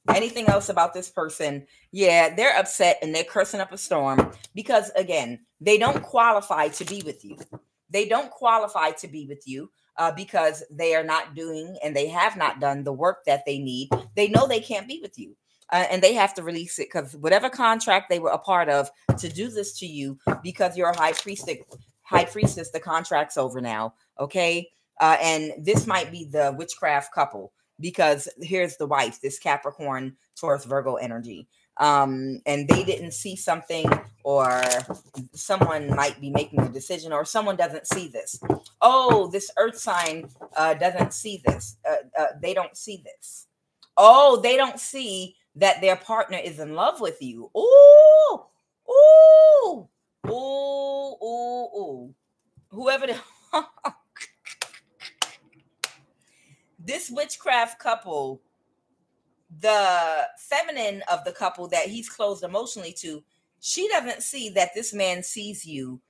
Anything else about this person? Yeah, they're upset and they're cursing up a storm because, again, they don't qualify to be with you. They don't qualify to be with you because they are not doing and they have not done the work that they need. They know they can't be with you. And they have to release it because whatever contract they were a part of to do this to you, because you're a high priestess, the contract's over now. Okay. And this might be the witchcraft couple because here's the wife, this Capricorn, Taurus, Virgo energy. And they didn't see something, or someone might be making a decision, or someone doesn't see this. Oh, this earth sign doesn't see this. They don't see this. Oh, they don't see that their partner is in love with you. Ooh, ooh, ooh, ooh, ooh. Whoever this witchcraft couple, the feminine of the couple that he's closed emotionally to, she doesn't see that this man sees you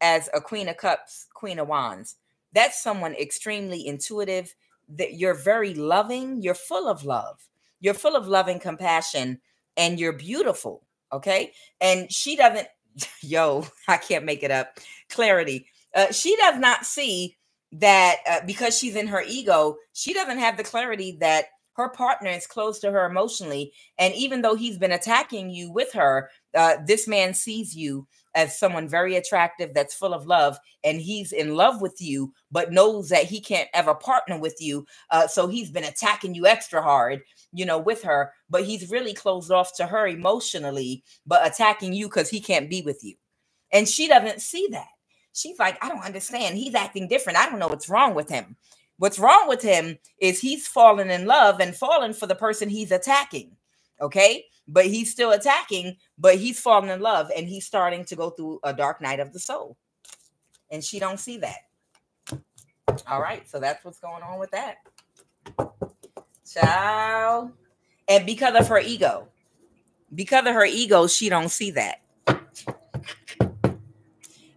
as a Queen of Cups, Queen of Wands. That's someone extremely intuitive, that you're very loving. You're full of love. You're full of love and compassion, and you're beautiful. Okay. And she doesn't, I can't make it up. Clarity. She does not see that because she's in her ego, she doesn't have the clarity that her partner is close to her emotionally. And even though he's been attacking you with her, this man sees you as someone very attractive that's full of love, and he's in love with you, but knows that he can't ever partner with you. So he's been attacking you extra hard, with her, but he's really closed off to her emotionally, but attacking you because he can't be with you. And she doesn't see that. She's like, I don't understand. He's acting different. I don't know what's wrong with him. What's wrong with him is he's fallen in love and fallen for the person he's attacking. Okay. But he's still attacking, but he's fallen in love and he's starting to go through a dark night of the soul. And she don't see that. All right. So that's what's going on with that. Ciao. And because of her ego. Because of her ego, she don't see that.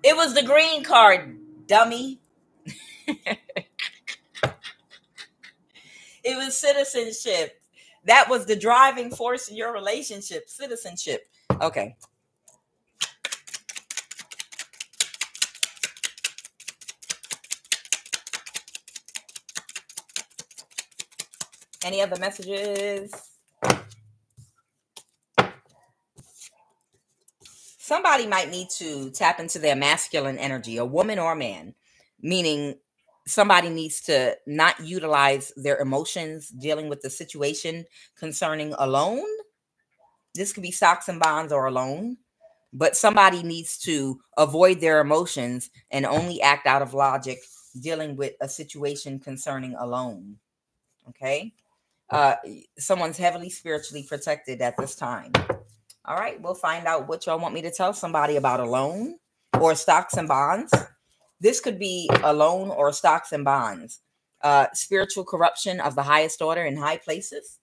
It was the green card, dummy. It was citizenship. That was the driving force in your relationship, citizenship. Okay. Any other messages? Somebody might need to tap into their masculine energy, a woman or a man, meaning somebody needs to not utilize their emotions dealing with the situation concerning a loan. This could be stocks and bonds or a loan, but somebody needs to avoid their emotions and only act out of logic dealing with a situation concerning a loan. Okay. Someone's heavily spiritually protected at this time. All right, we'll find out what y'all want me to tell somebody about a loan or stocks and bonds. This could be a loan or stocks and bonds. Spiritual corruption of the highest order in high places.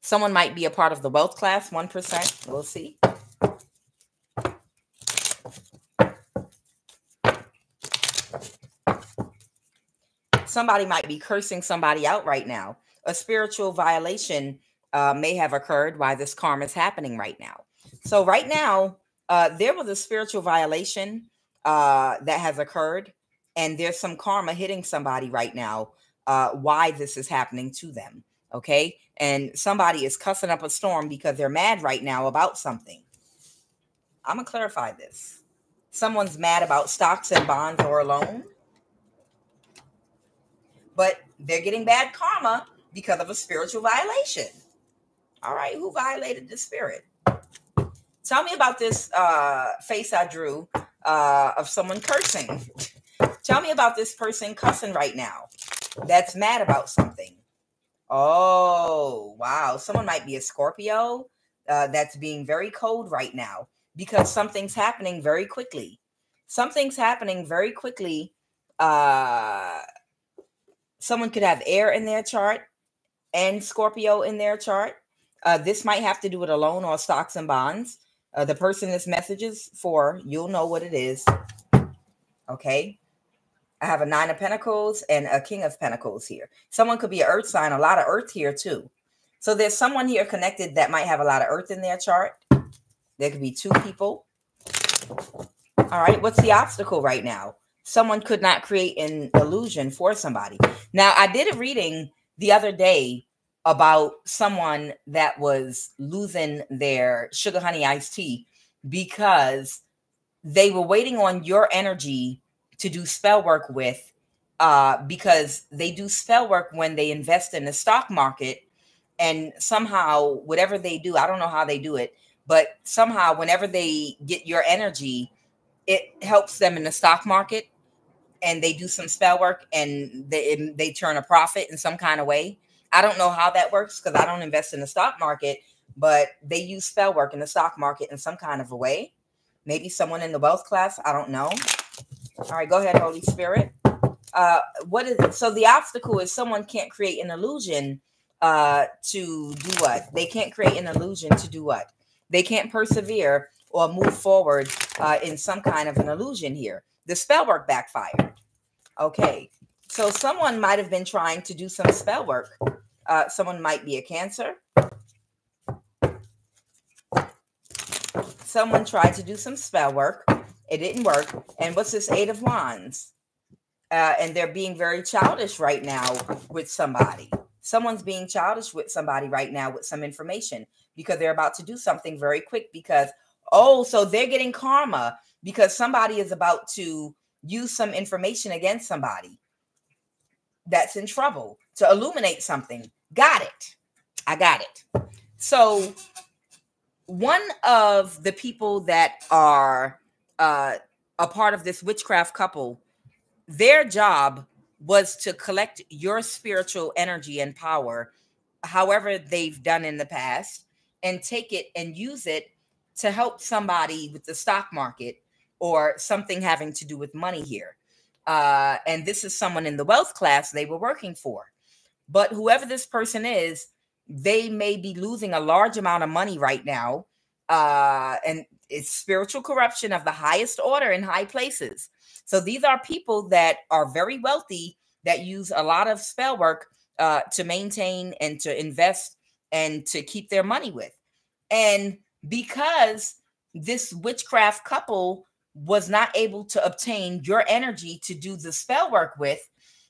Someone might be a part of the wealth class, 1%. We'll see. Somebody might be cursing somebody out right now. A spiritual violation may have occurred while this karma is happening right now. So right now, there was a spiritual violation that has occurred, and there's some karma hitting somebody right now why this is happening to them. Okay. And somebody is cussing up a storm because they're mad right now about something. I'm going to clarify this. Someone's mad about stocks and bonds or a loan, but they're getting bad karma because of a spiritual violation. All right. Who violated the spirit? Tell me about this face I drew of someone cursing. Tell me about this person cussing right now that's mad about something. Oh, wow. Someone might be a Scorpio that's being very cold right now because something's happening very quickly. Something's happening very quickly. Someone could have air in their chart and Scorpio in their chart. This might have to do with a loan or stocks and bonds. The person this message is for, you'll know what it is. Okay. I have a 9 of Pentacles and a King of Pentacles here. Someone could be an earth sign, a lot of earth here too. So there's someone here connected that might have a lot of earth in their chart. There could be 2 people. All right. What's the obstacle right now? Someone could not create an illusion for somebody. Now, I did a reading the other day about someone that was losing their sugar honey iced tea because they were waiting on your energy to do spell work with, because they do spell work when they invest in the stock market. And somehow, whatever they do, I don't know how they do it, but somehow whenever they get your energy, it helps them in the stock market, and they do some spell work and they turn a profit in some kind of way. I don't know how that works because I don't invest in the stock market, but they use spell work in the stock market in some kind of a way. Maybe someone in the wealth class. I don't know. All right, go ahead, Holy Spirit. What is it? So the obstacle is someone can't create an illusion to do what? They can't create an illusion to do what? They can't persevere or move forward in some kind of an illusion here. The spell work backfired. Okay, so someone might have been trying to do some spell work. Someone might be a Cancer. Someone tried to do some spell work. It didn't work. And what's this 8 of Wands? And they're being very childish right now with somebody. Someone's being childish with somebody right now with some information because they're about to do something very quick because, oh, so they're getting karma because somebody is about to use some information against somebody that's in trouble to illuminate something. Got it. I got it. So one of the people that are a part of this witchcraft couple, their job was to collect your spiritual energy and power, however they've done in the past, and take it and use it to help somebody with the stock market or something having to do with money here. And this is someone in the wealth class they were working for. But whoever this person is, they may be losing a large amount of money right now. And it's spiritual corruption of the highest order in high places. So these are people that are very wealthy that use a lot of spell work to maintain and to invest and to keep their money with. And because this witchcraft couple was not able to obtain your energy to do the spell work with,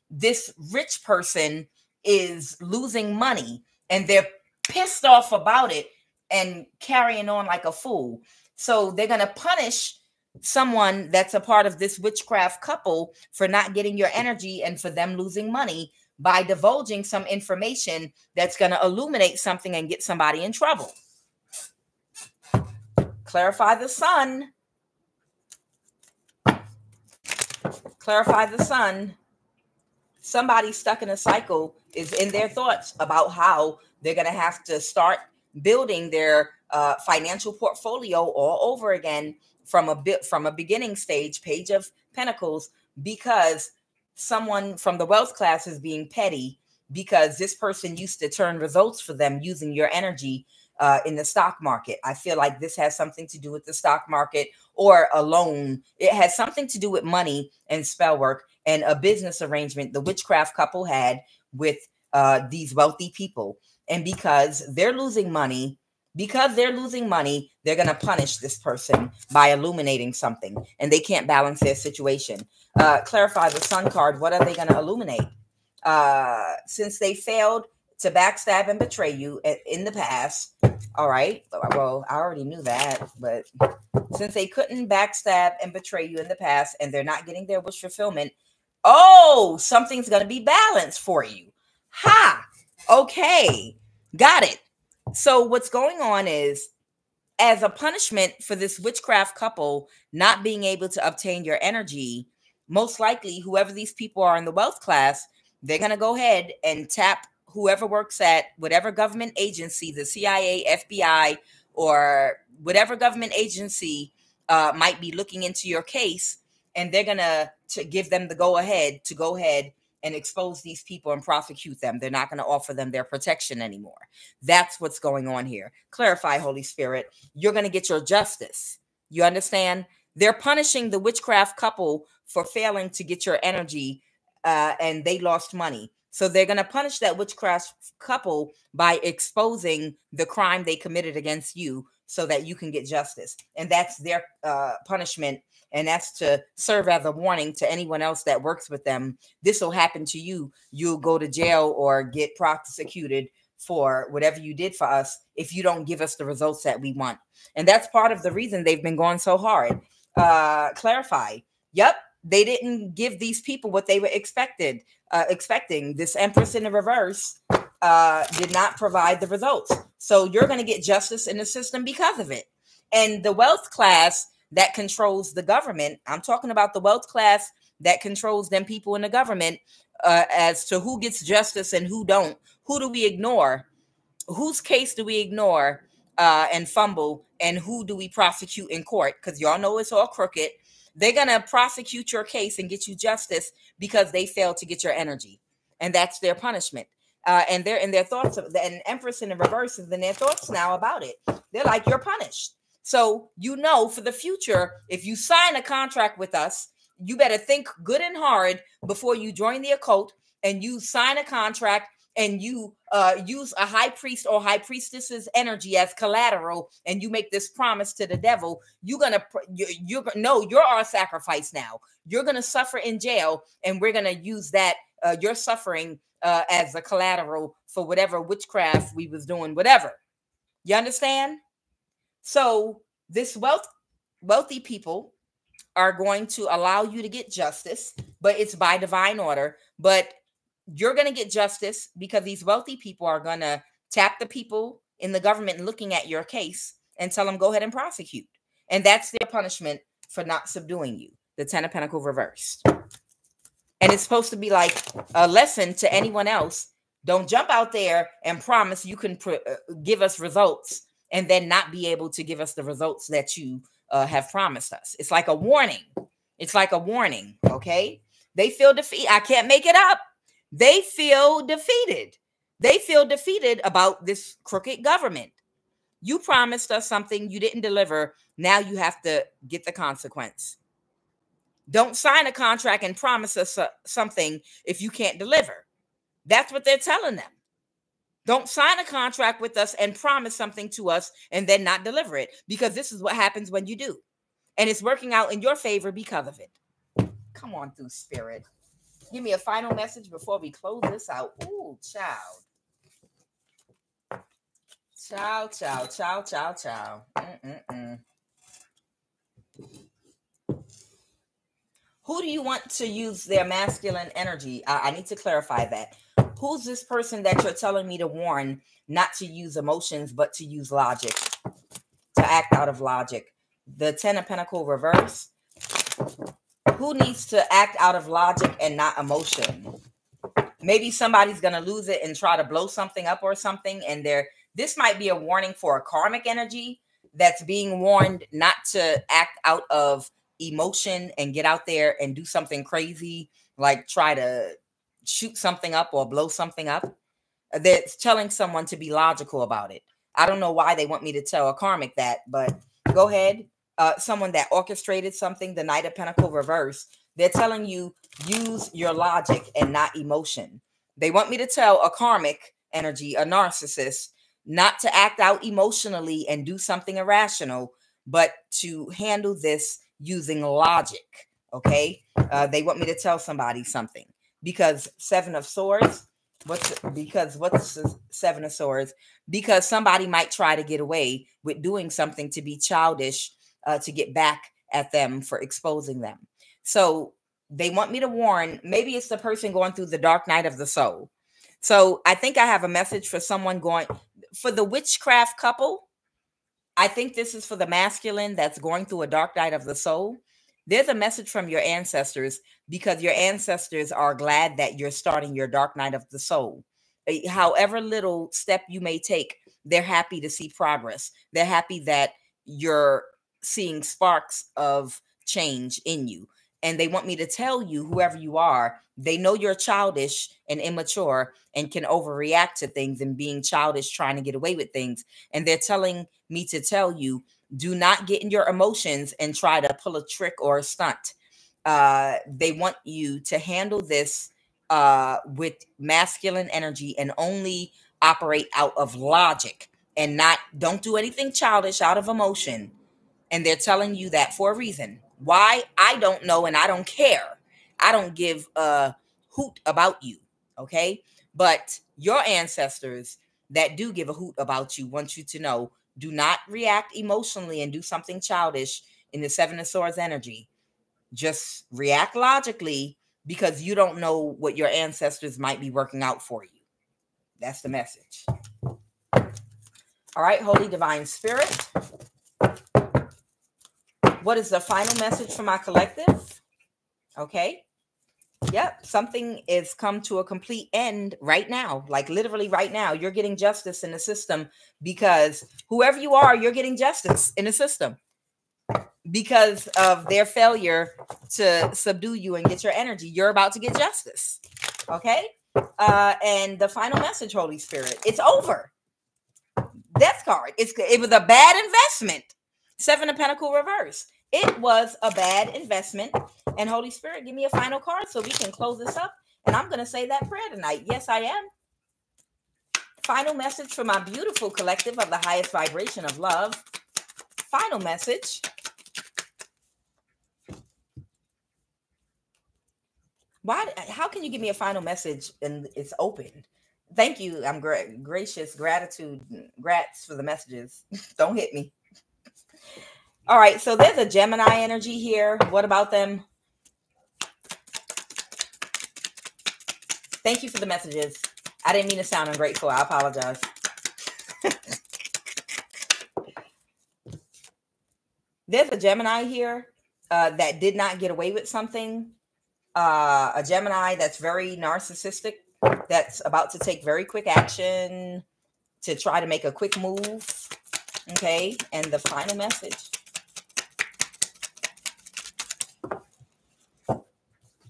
this rich person is losing money and they're pissed off about it and carrying on like a fool. So they're going to punish someone that's a part of this witchcraft couple for not getting your energy and for them losing money by divulging some information that's going to illuminate something and get somebody in trouble. Clarify the sun. Clarify the sun. Somebody stuck in a cycle is in their thoughts about how they're going to have to start building their financial portfolio all over again from a beginning stage, Page of Pentacles, because someone from the wealth class is being petty because this person used to turn results for them using your energy in the stock market. I feel like this has something to do with the stock market or a loan. It has something to do with money and spell work and a business arrangement the witchcraft couple had with these wealthy people. And because they're losing money, they're going to punish this person by illuminating something, and they can't balance their situation. Clarify the sun card. What are they going to illuminate? Since they failed to backstab and betray you in the past. All right. Well, I already knew that, but since they couldn't backstab and betray you in the past and they're not getting their wish fulfillment, oh, something's going to be balanced for you. Ha! Okay. Got it. So what's going on is, as a punishment for this witchcraft couple not being able to obtain your energy, most likely whoever these people are in the wealth class, they're going to go ahead and tap whoever works at whatever government agency, the CIA, FBI, or whatever government agency might be looking into your case. And they're going to give them the go ahead and expose these people and prosecute them. They're not going to offer them their protection anymore. That's what's going on here. Clarify, Holy Spirit. You're going to get your justice. You understand? They're punishing the witchcraft couple for failing to get your energy and they lost money. So they're going to punish that witchcraft couple by exposing the crime they committed against you so that you can get justice. And that's their punishment. And that's to serve as a warning to anyone else that works with them. This will happen to you. You'll go to jail or get prosecuted for whatever you did for us if you don't give us the results that we want. And that's part of the reason they've been going so hard. Clarify. Yep. They didn't give these people what they were expecting. This Empress in the reverse did not provide the results. So you're going to get justice in the system because of it. And the wealth class that controls the government, I'm talking about the wealth class that controls them people in the government, as to who gets justice and who don't. Who do we ignore? Whose case do we ignore and fumble? And who do we prosecute in court? Because y'all know it's all crooked. They're going to prosecute your case and get you justice because they failed to get your energy. And that's their punishment. And they're in their thoughts. And Empress in the reverse is in their thoughts now about it. They're like, you're punished. So, you know, for the future, if you sign a contract with us, you better think good and hard before you join the occult and you sign a contract and you use a high priest or high priestess's energy as collateral and you make this promise to the devil. You're our sacrifice now. You're going to suffer in jail and we're going to use that, your suffering as a collateral for whatever witchcraft we was doing, whatever. You understand? So this wealthy people are going to allow you to get justice, but it's by divine order. But you're going to get justice because these wealthy people are going to tap the people in the government looking at your case and tell them, go ahead and prosecute. And that's their punishment for not subduing you. The 10 of Pentacles reversed. And it's supposed to be like a lesson to anyone else. Don't jump out there and promise you can give us results and then not be able to give us the results that you have promised us. It's like a warning. It's like a warning, okay? They feel defeated. I can't make it up. They feel defeated. They feel defeated about this crooked government. You promised us something, you didn't deliver. Now you have to get the consequence. Don't sign a contract and promise us something if you can't deliver. That's what they're telling them. Don't sign a contract with us and promise something to us and then not deliver it, because this is what happens when you do. And it's working out in your favor because of it. Come on through, Spirit. Give me a final message before we close this out. Ooh, child. Ciao, ciao, ciao, ciao, ciao. Who do you want to use their masculine energy? I need to clarify that. Who's this person that you're telling me to warn not to use emotions, but to use logic, to act out of logic? The 10 of Pentacles reverse. Who needs to act out of logic and not emotion? Maybe somebody's going to lose it and try to blow something up or something. And this might be a warning for a karmic energy that's being warned not to act out of emotion and get out there and do something crazy, like try to shoot something up or blow something up. That's telling someone to be logical about it. I don't know why they want me to tell a karmic that, but go ahead. Someone that orchestrated something, the Knight of Pentacles reverse, they're telling you use your logic and not emotion. They want me to tell a karmic energy, a narcissist, not to act out emotionally and do something irrational, but to handle this using logic. Okay. They want me to tell somebody something, because 7 of Swords. What's the 7 of Swords? Because somebody might try to get away with doing something to be childish, to get back at them for exposing them. So they want me to warn, maybe it's the person going through the dark night of the soul. So I think I have a message for someone for the witchcraft couple. I think this is for the masculine that's going through a dark night of the soul. There's a message from your ancestors, because your ancestors are glad that you're starting your dark night of the soul. However little step you may take, they're happy to see progress. They're happy that you're seeing sparks of change in you. And they want me to tell you, whoever you are, they know you're childish and immature and can overreact to things and being childish, trying to get away with things. And they're telling me to tell you, do not get in your emotions and try to pull a trick or a stunt. They want you to handle this with masculine energy and only operate out of logic, and don't do anything childish out of emotion. And they're telling you that for a reason. Why? I don't know, and I don't care. I don't give a hoot about you, okay? But your ancestors that do give a hoot about you want you to know, do not react emotionally and do something childish in the 7 of Swords energy. Just react logically, because you don't know what your ancestors might be working out for you. That's the message. All right, Holy Divine Spirit. What is the final message for my collective? Okay. Yep. Something is come to a complete end right now. Like literally right now, you're getting justice in the system, because whoever you are, you're getting justice in the system because of their failure to subdue you and get your energy. You're about to get justice. Okay. And the final message, Holy Spirit, it's over. Death card. It was a bad investment. 7 of Pentacles reverse. It was a bad investment. And Holy Spirit, give me a final card so we can close this up. And I'm going to say that prayer tonight. Yes, I am. Final message for my beautiful collective of the highest vibration of love. Final message. How can you give me a final message and it's open? Thank you. I'm gracious. Gratitude. Grats for the messages. Don't hit me. All right. So there's a Gemini energy here. What about them? Thank you for the messages. I didn't mean to sound ungrateful. I apologize. There's a Gemini here that did not get away with something. A Gemini that's very narcissistic, that's about to take very quick action to try to make a quick move. Okay. And the final message.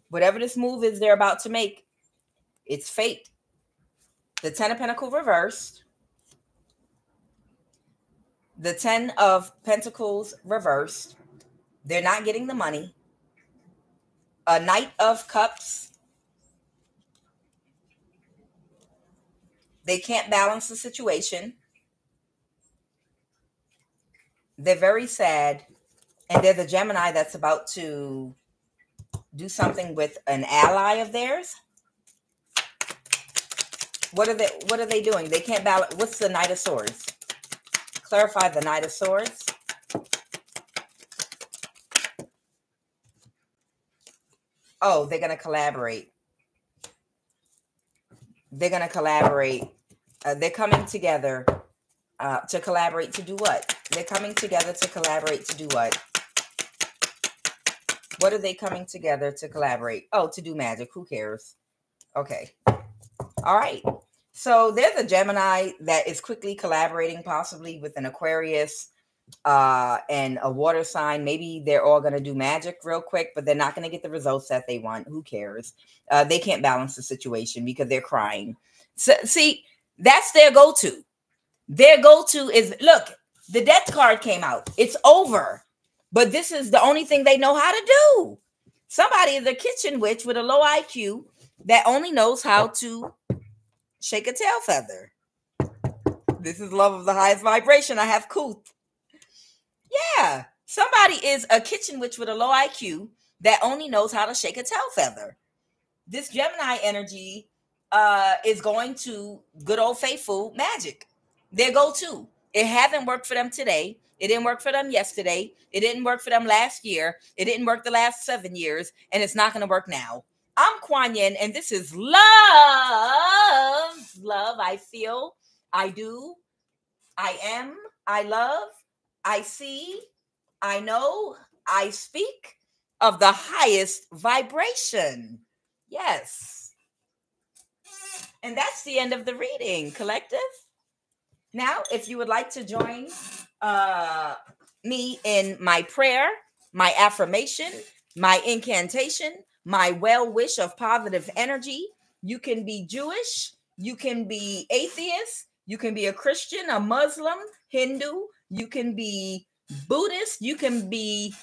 Whatever this move is they're about to make, it's fate. the 10 of Pentacles reversed, the 10 of Pentacles reversed. They're not getting the money. A Knight of Cups. They can't balance the situation. They're very sad. And they're the Gemini that's about to do something with an ally of theirs. What are they doing? They can't balance. What's the Knight of Swords? Clarify the Knight of Swords. Oh, they're going to collaborate. They're going to collaborate. They're coming together to collaborate to do what? They're coming together to collaborate to do what? What are they coming together to collaborate? Oh, to do magic. Who cares? Okay. All right. So there's a Gemini that is quickly collaborating, possibly with an Aquarius and a water sign. Maybe they're all going to do magic real quick, but they're not going to get the results that they want. Who cares? They can't balance the situation because they're crying. So, see, that's their go-to. Their go-to is, look, the death card came out. It's over. But this is the only thing they know how to do. Somebody is a kitchen witch with a low IQ that only knows how to shake a tail feather. This is love of the highest vibration. I have Kuth. Yeah. Somebody is a kitchen witch with a low IQ that only knows how to shake a tail feather. This Gemini energy is going to good old faithful magic. Their go-to. It hasn't worked for them today. It didn't work for them yesterday. It didn't work for them last year. It didn't work the last 7 years. And it's not going to work now. I'm Kuan Yin, and this is love. Love, I feel, I do, I am, I love, I see, I know, I speak of the highest vibration. Yes. And that's the end of the reading, collective. Now, if you would like to join me in my prayer, my affirmation, my incantation, my well wish of positive energy, you can be Jewish, you can be atheist, you can be a Christian, a Muslim, Hindu, you can be Buddhist, you can be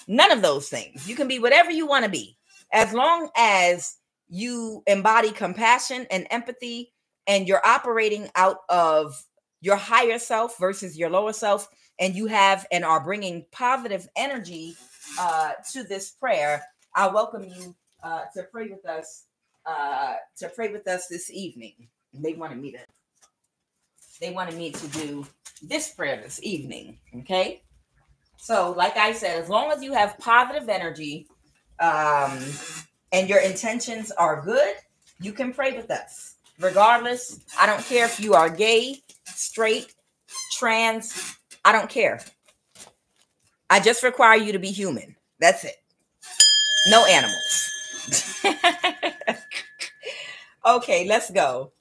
none of those things. You can be whatever you want to be, as long as you embody compassion and empathy and you're operating out of your higher self versus your lower self, and you have and are bringing positive energy to this prayer. I welcome you to pray with us. To pray with us this evening. They wanted me to do this prayer this evening. Okay. So, like I said, as long as you have positive energy and your intentions are good, you can pray with us. Regardless, I don't care if you are gay, straight, trans, I don't care. I just require you to be human. That's it. No animals. Okay, let's go.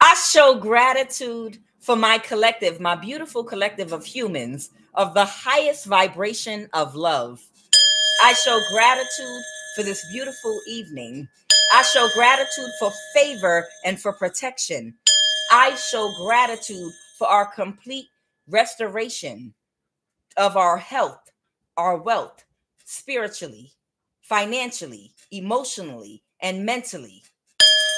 I show gratitude for my collective, my beautiful collective of humans of the highest vibration of love. I show gratitude for this beautiful evening. I show gratitude for favor and for protection. I show gratitude for our complete restoration of our health, our wealth, spiritually, financially, emotionally, and mentally.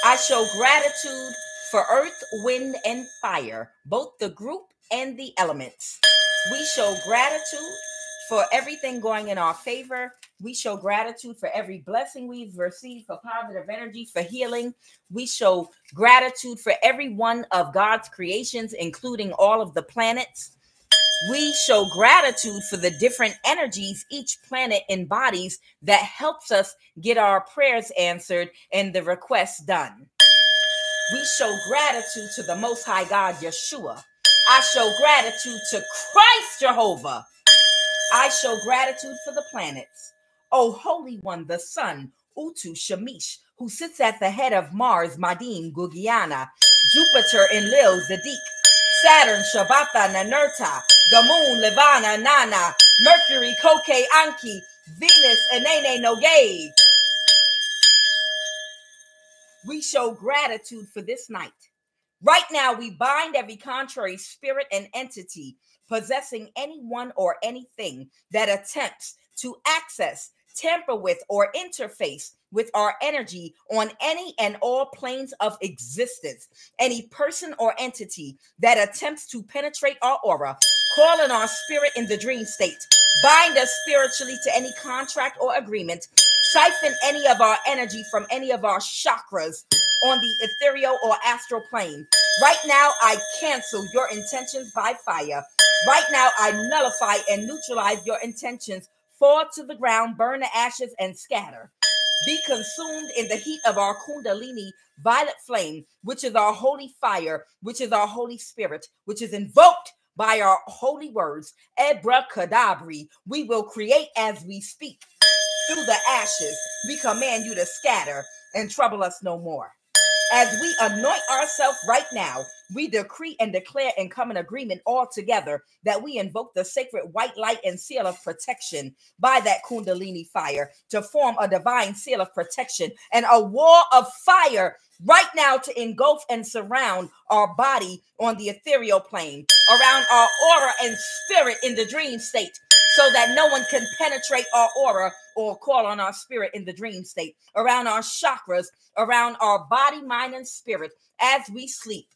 I show gratitude for earth, wind, and fire, both the group and the elements. We show gratitude for everything going in our favor. We show gratitude for every blessing we've received, for positive energy, for healing. We show gratitude for every one of God's creations, including all of the planets. We show gratitude for the different energies each planet embodies that helps us get our prayers answered and the requests done. We show gratitude to the Most High God, Yeshua. I show gratitude to Christ Jehovah. I show gratitude for the planets. O Holy One, the Sun, Utu Shamish, who sits at the head of Mars, Madin, Gugiana, Jupiter, Enlil, Zadik, Saturn, Shabbatha, Nanerta, the Moon, Levana, Nana, Mercury, Koke, Anki, Venus, Enene, Nogay. We show gratitude for this night. Right now, we bind every contrary spirit and entity possessing anyone or anything that attempts to access, tamper with, or interface with our energy on any and all planes of existence. Any person or entity that attempts to penetrate our aura, call on our spirit in the dream state, bind us spiritually to any contract or agreement, siphon any of our energy from any of our chakras on the ethereal or astral plane. Right now, I cancel your intentions by fire. Right now, I nullify and neutralize your intentions. Fall to the ground, burn to ashes, and scatter. Be consumed in the heat of our Kundalini violet flame, which is our holy fire, which is our Holy Spirit, which is invoked by our holy words. Abracadabra. We will create as we speak. Through the ashes, we command you to scatter and trouble us no more. As we anoint ourselves right now, we decree and declare and come in agreement all together that we invoke the sacred white light and seal of protection by that Kundalini fire to form a divine seal of protection and a wall of fire right now to engulf and surround our body on the ethereal plane, around our aura and spirit in the dream state, so that no one can penetrate our aura or call on our spirit in the dream state, around our chakras, around our body, mind, and spirit as we sleep.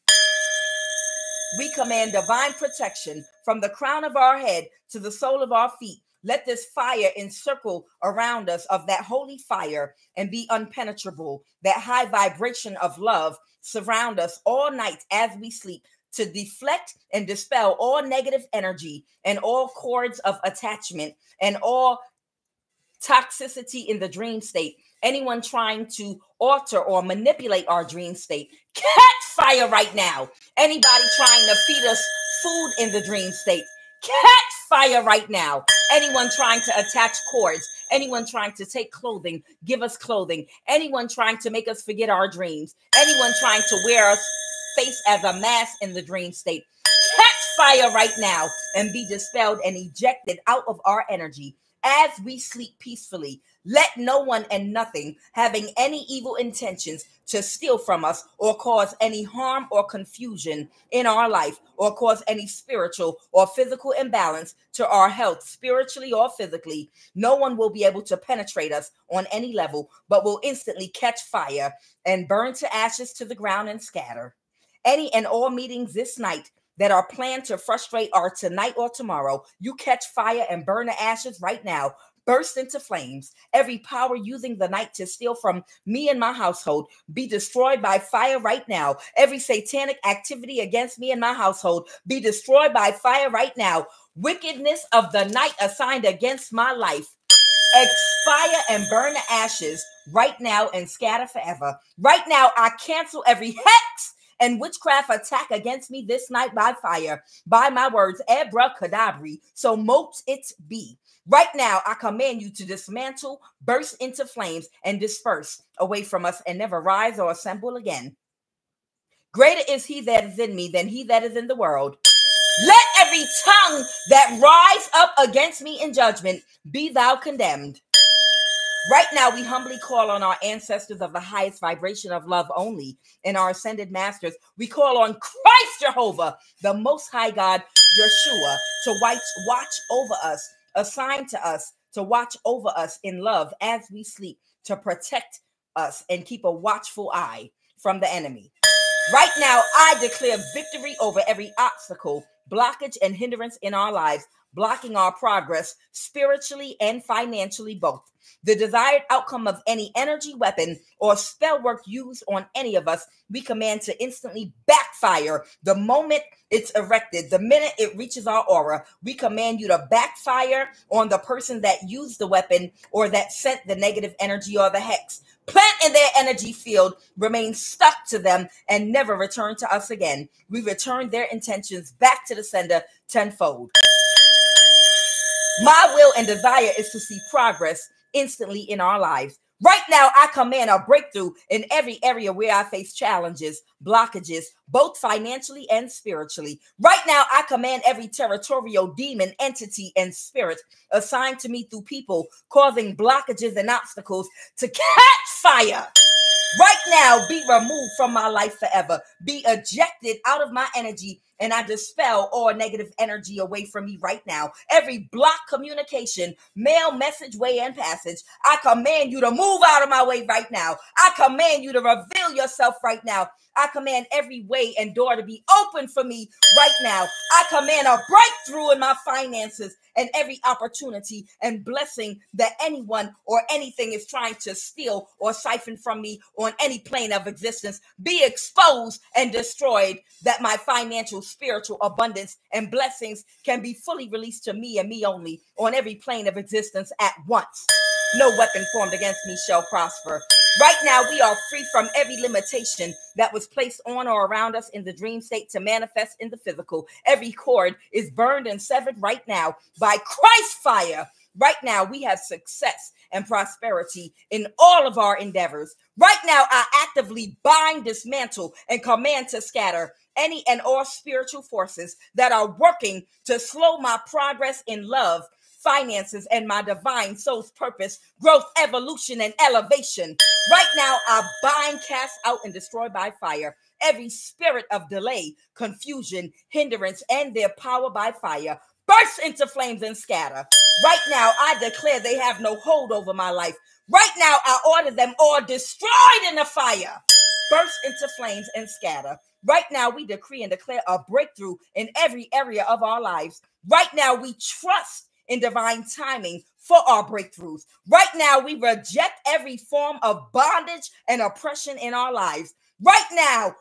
We command divine protection from the crown of our head to the sole of our feet. Let this fire encircle around us of that holy fire and be unpenetrable. That high vibration of love surround us all night as we sleep, to deflect and dispel all negative energy and all cords of attachment and all toxicity in the dream state. Anyone trying to alter or manipulate our dream state, catch fire right now. Anybody trying to feed us food in the dream state, catch fire right now. Anyone trying to attach cords, anyone trying to take clothing, give us clothing, anyone trying to make us forget our dreams, anyone trying to wear us face as a mask in the dream state, catch fire right now and be dispelled and ejected out of our energy as we sleep peacefully. Let no one and nothing having any evil intentions to steal from us or cause any harm or confusion in our life or cause any spiritual or physical imbalance to our health, spiritually or physically. No one will be able to penetrate us on any level, but will instantly catch fire and burn to ashes to the ground and scatter. Any and all meetings this night that are planned to frustrate our tonight or tomorrow, you catch fire and burn to ashes right now. Burst into flames. Every power using the night to steal from me and my household be destroyed by fire right now. Every satanic activity against me and my household be destroyed by fire right now. Wickedness of the night assigned against my life, expire and burn to ashes right now and scatter forever. Right now, I cancel every hex and witchcraft attack against me this night by fire, by my words, abracadabra, so mote it be. Right now, I command you to dismantle, burst into flames, and disperse away from us and never rise or assemble again. Greater is he that is in me than he that is in the world. Let every tongue that rise up against me in judgment be thou condemned. Right now, we humbly call on our ancestors of the highest vibration of love only and our ascended masters. We call on Christ Jehovah, the Most High God, Yeshua, to watch over us, assigned to us to watch over us in love as we sleep, to protect us and keep a watchful eye from the enemy. Right now, I declare victory over every obstacle, blockage, and hindrance in our lives, blocking our progress spiritually and financially both. The desired outcome of any energy, weapon, or spell work used on any of us, we command to instantly backfire the moment it's erected. The minute it reaches our aura, we command you to backfire on the person that used the weapon or that sent the negative energy or the hex. Plant in their energy field, remain stuck to them, and never return to us again. We return their intentions back to the sender tenfold. My will and desire is to see progress instantly in our lives. Right now, I command a breakthrough in every area where I face challenges, blockages, both financially and spiritually. Right now, I command every territorial demon, entity, and spirit assigned to me through people causing blockages and obstacles to catch fire right now be removed from my life forever. Be ejected out of my energy, and I dispel all negative energy away from me right now. Every block communication, mail, message, way, and passage, I command you to move out of my way right now. I command you to reveal yourself right now. I command every way and door to be open for me right now. I command a breakthrough in my finances and every opportunity and blessing that anyone or anything is trying to steal or siphon from me on any plane of existence be exposed and destroyed, that my financial, spiritual abundance and blessings can be fully released to me and me only on every plane of existence at once. No weapon formed against me shall prosper. Right now, we are free from every limitation that was placed on or around us in the dream state to manifest in the physical. Every cord is burned and severed right now by Christ's fire. Right now, we have success and prosperity in all of our endeavors. Right now, I actively bind, dismantle, and command to scatter any and all spiritual forces that are working to slow my progress in love, finances, and my divine soul's purpose, growth, evolution, and elevation. Right now, I bind, cast out, and destroy by fire every spirit of delay, confusion, hindrance, and their power by fire. Burst into flames and scatter. Right now, I declare they have no hold over my life. Right now, I order them all destroyed in the fire. Burst into flames and scatter. Right now, we decree and declare a breakthrough in every area of our lives. Right now, we trust in divine timing for our breakthroughs. Right now, we reject every form of bondage and oppression in our lives. Right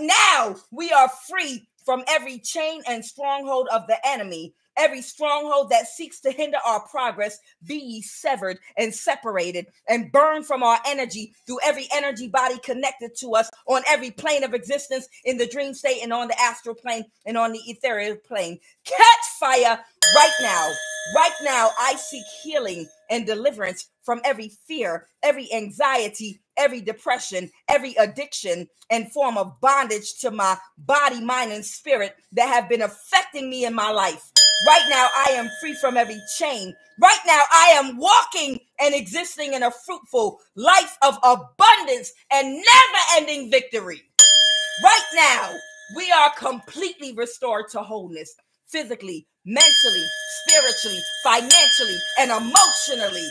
now, we are free from every chain and stronghold of the enemy. Every stronghold that seeks to hinder our progress, be ye severed and separated and burned from our energy through every energy body connected to us on every plane of existence, in the dream state and on the astral plane and on the ethereal plane. Catch fire right now. Right now, I seek healing and deliverance from every fear, every anxiety, every depression, every addiction, and form of bondage to my body, mind, and spirit that have been affecting me in my life. Right now, I am free from every chain. Right now, I am walking and existing in a fruitful life of abundance and never-ending victory. Right now, we are completely restored to wholeness, physically, mentally, spiritually, financially, and emotionally.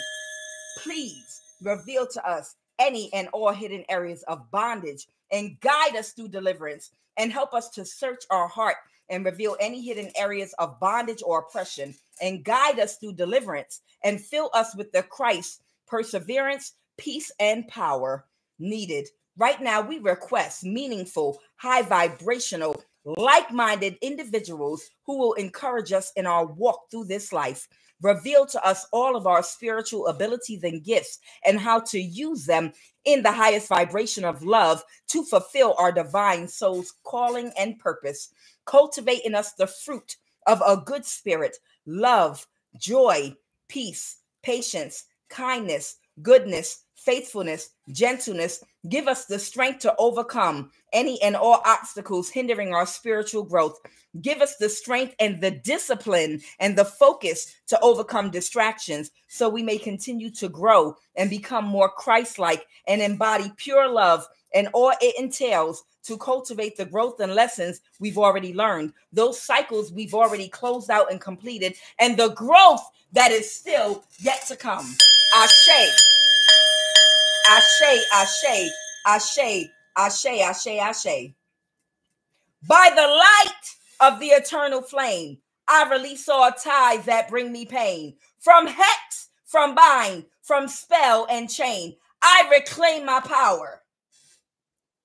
Please reveal to us any and all hidden areas of bondage and guide us through deliverance, and help us to search our heart and reveal any hidden areas of bondage or oppression, and guide us through deliverance, and fill us with the Christ, perseverance, peace, and power needed. Right now, we request meaningful, high vibrational, like-minded individuals who will encourage us in our walk through this life. Reveal to us all of our spiritual abilities and gifts and how to use them in the highest vibration of love to fulfill our divine soul's calling and purpose. Cultivate in us the fruit of a good spirit, love, joy, peace, patience, kindness, goodness, faithfulness, gentleness. Give us the strength to overcome any and all obstacles hindering our spiritual growth. Give us the strength and the discipline and the focus to overcome distractions, so we may continue to grow and become more Christ-like and embody pure love and all it entails to cultivate the growth and lessons we've already learned, those cycles we've already closed out and completed, and the growth that is still yet to come. Ashe. Ashe, ashe, ashe, ashe, ashe, ashe. By the light of the eternal flame, I release all ties that bring me pain. From hex, from bind, from spell and chain, I reclaim my power.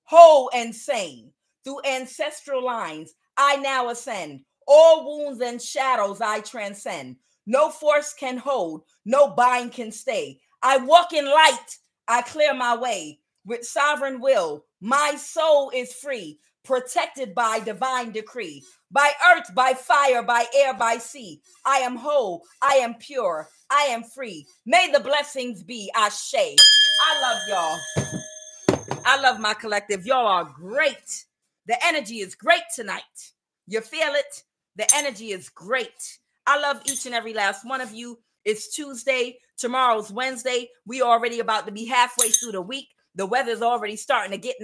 Whole and sane, through ancestral lines, I now ascend. All wounds and shadows I transcend. No force can hold, no bind can stay. I walk in light, I clear my way. With sovereign will, my soul is free, protected by divine decree. By earth, by fire, by air, by sea, I am whole, I am pure, I am free. May the blessings be. Ashe. I love y'all. I love my collective. Y'all are great. The energy is great tonight. You feel it? The energy is great. I love each and every last one of you. It's Tuesday. Tomorrow's Wednesday. We already about to be halfway through the week. The weather's already starting to get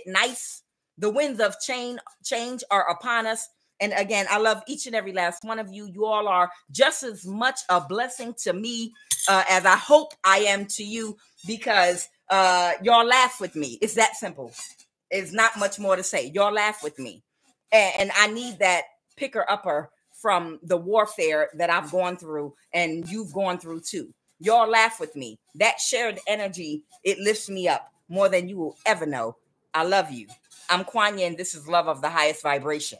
nice. The winds of change are upon us. And again, I love each and every last one of you. You all are just as much a blessing to me as I hope I am to you, because y'all laugh with me. It's that simple. It's not much more to say. Y'all laugh with me. And I need that picker-upper from the warfare that I've gone through and you've gone through too. Y'all laugh with me. That shared energy, it lifts me up more than you will ever know. I love you. I'm QUAN, and this is Love of the Highest Vibration.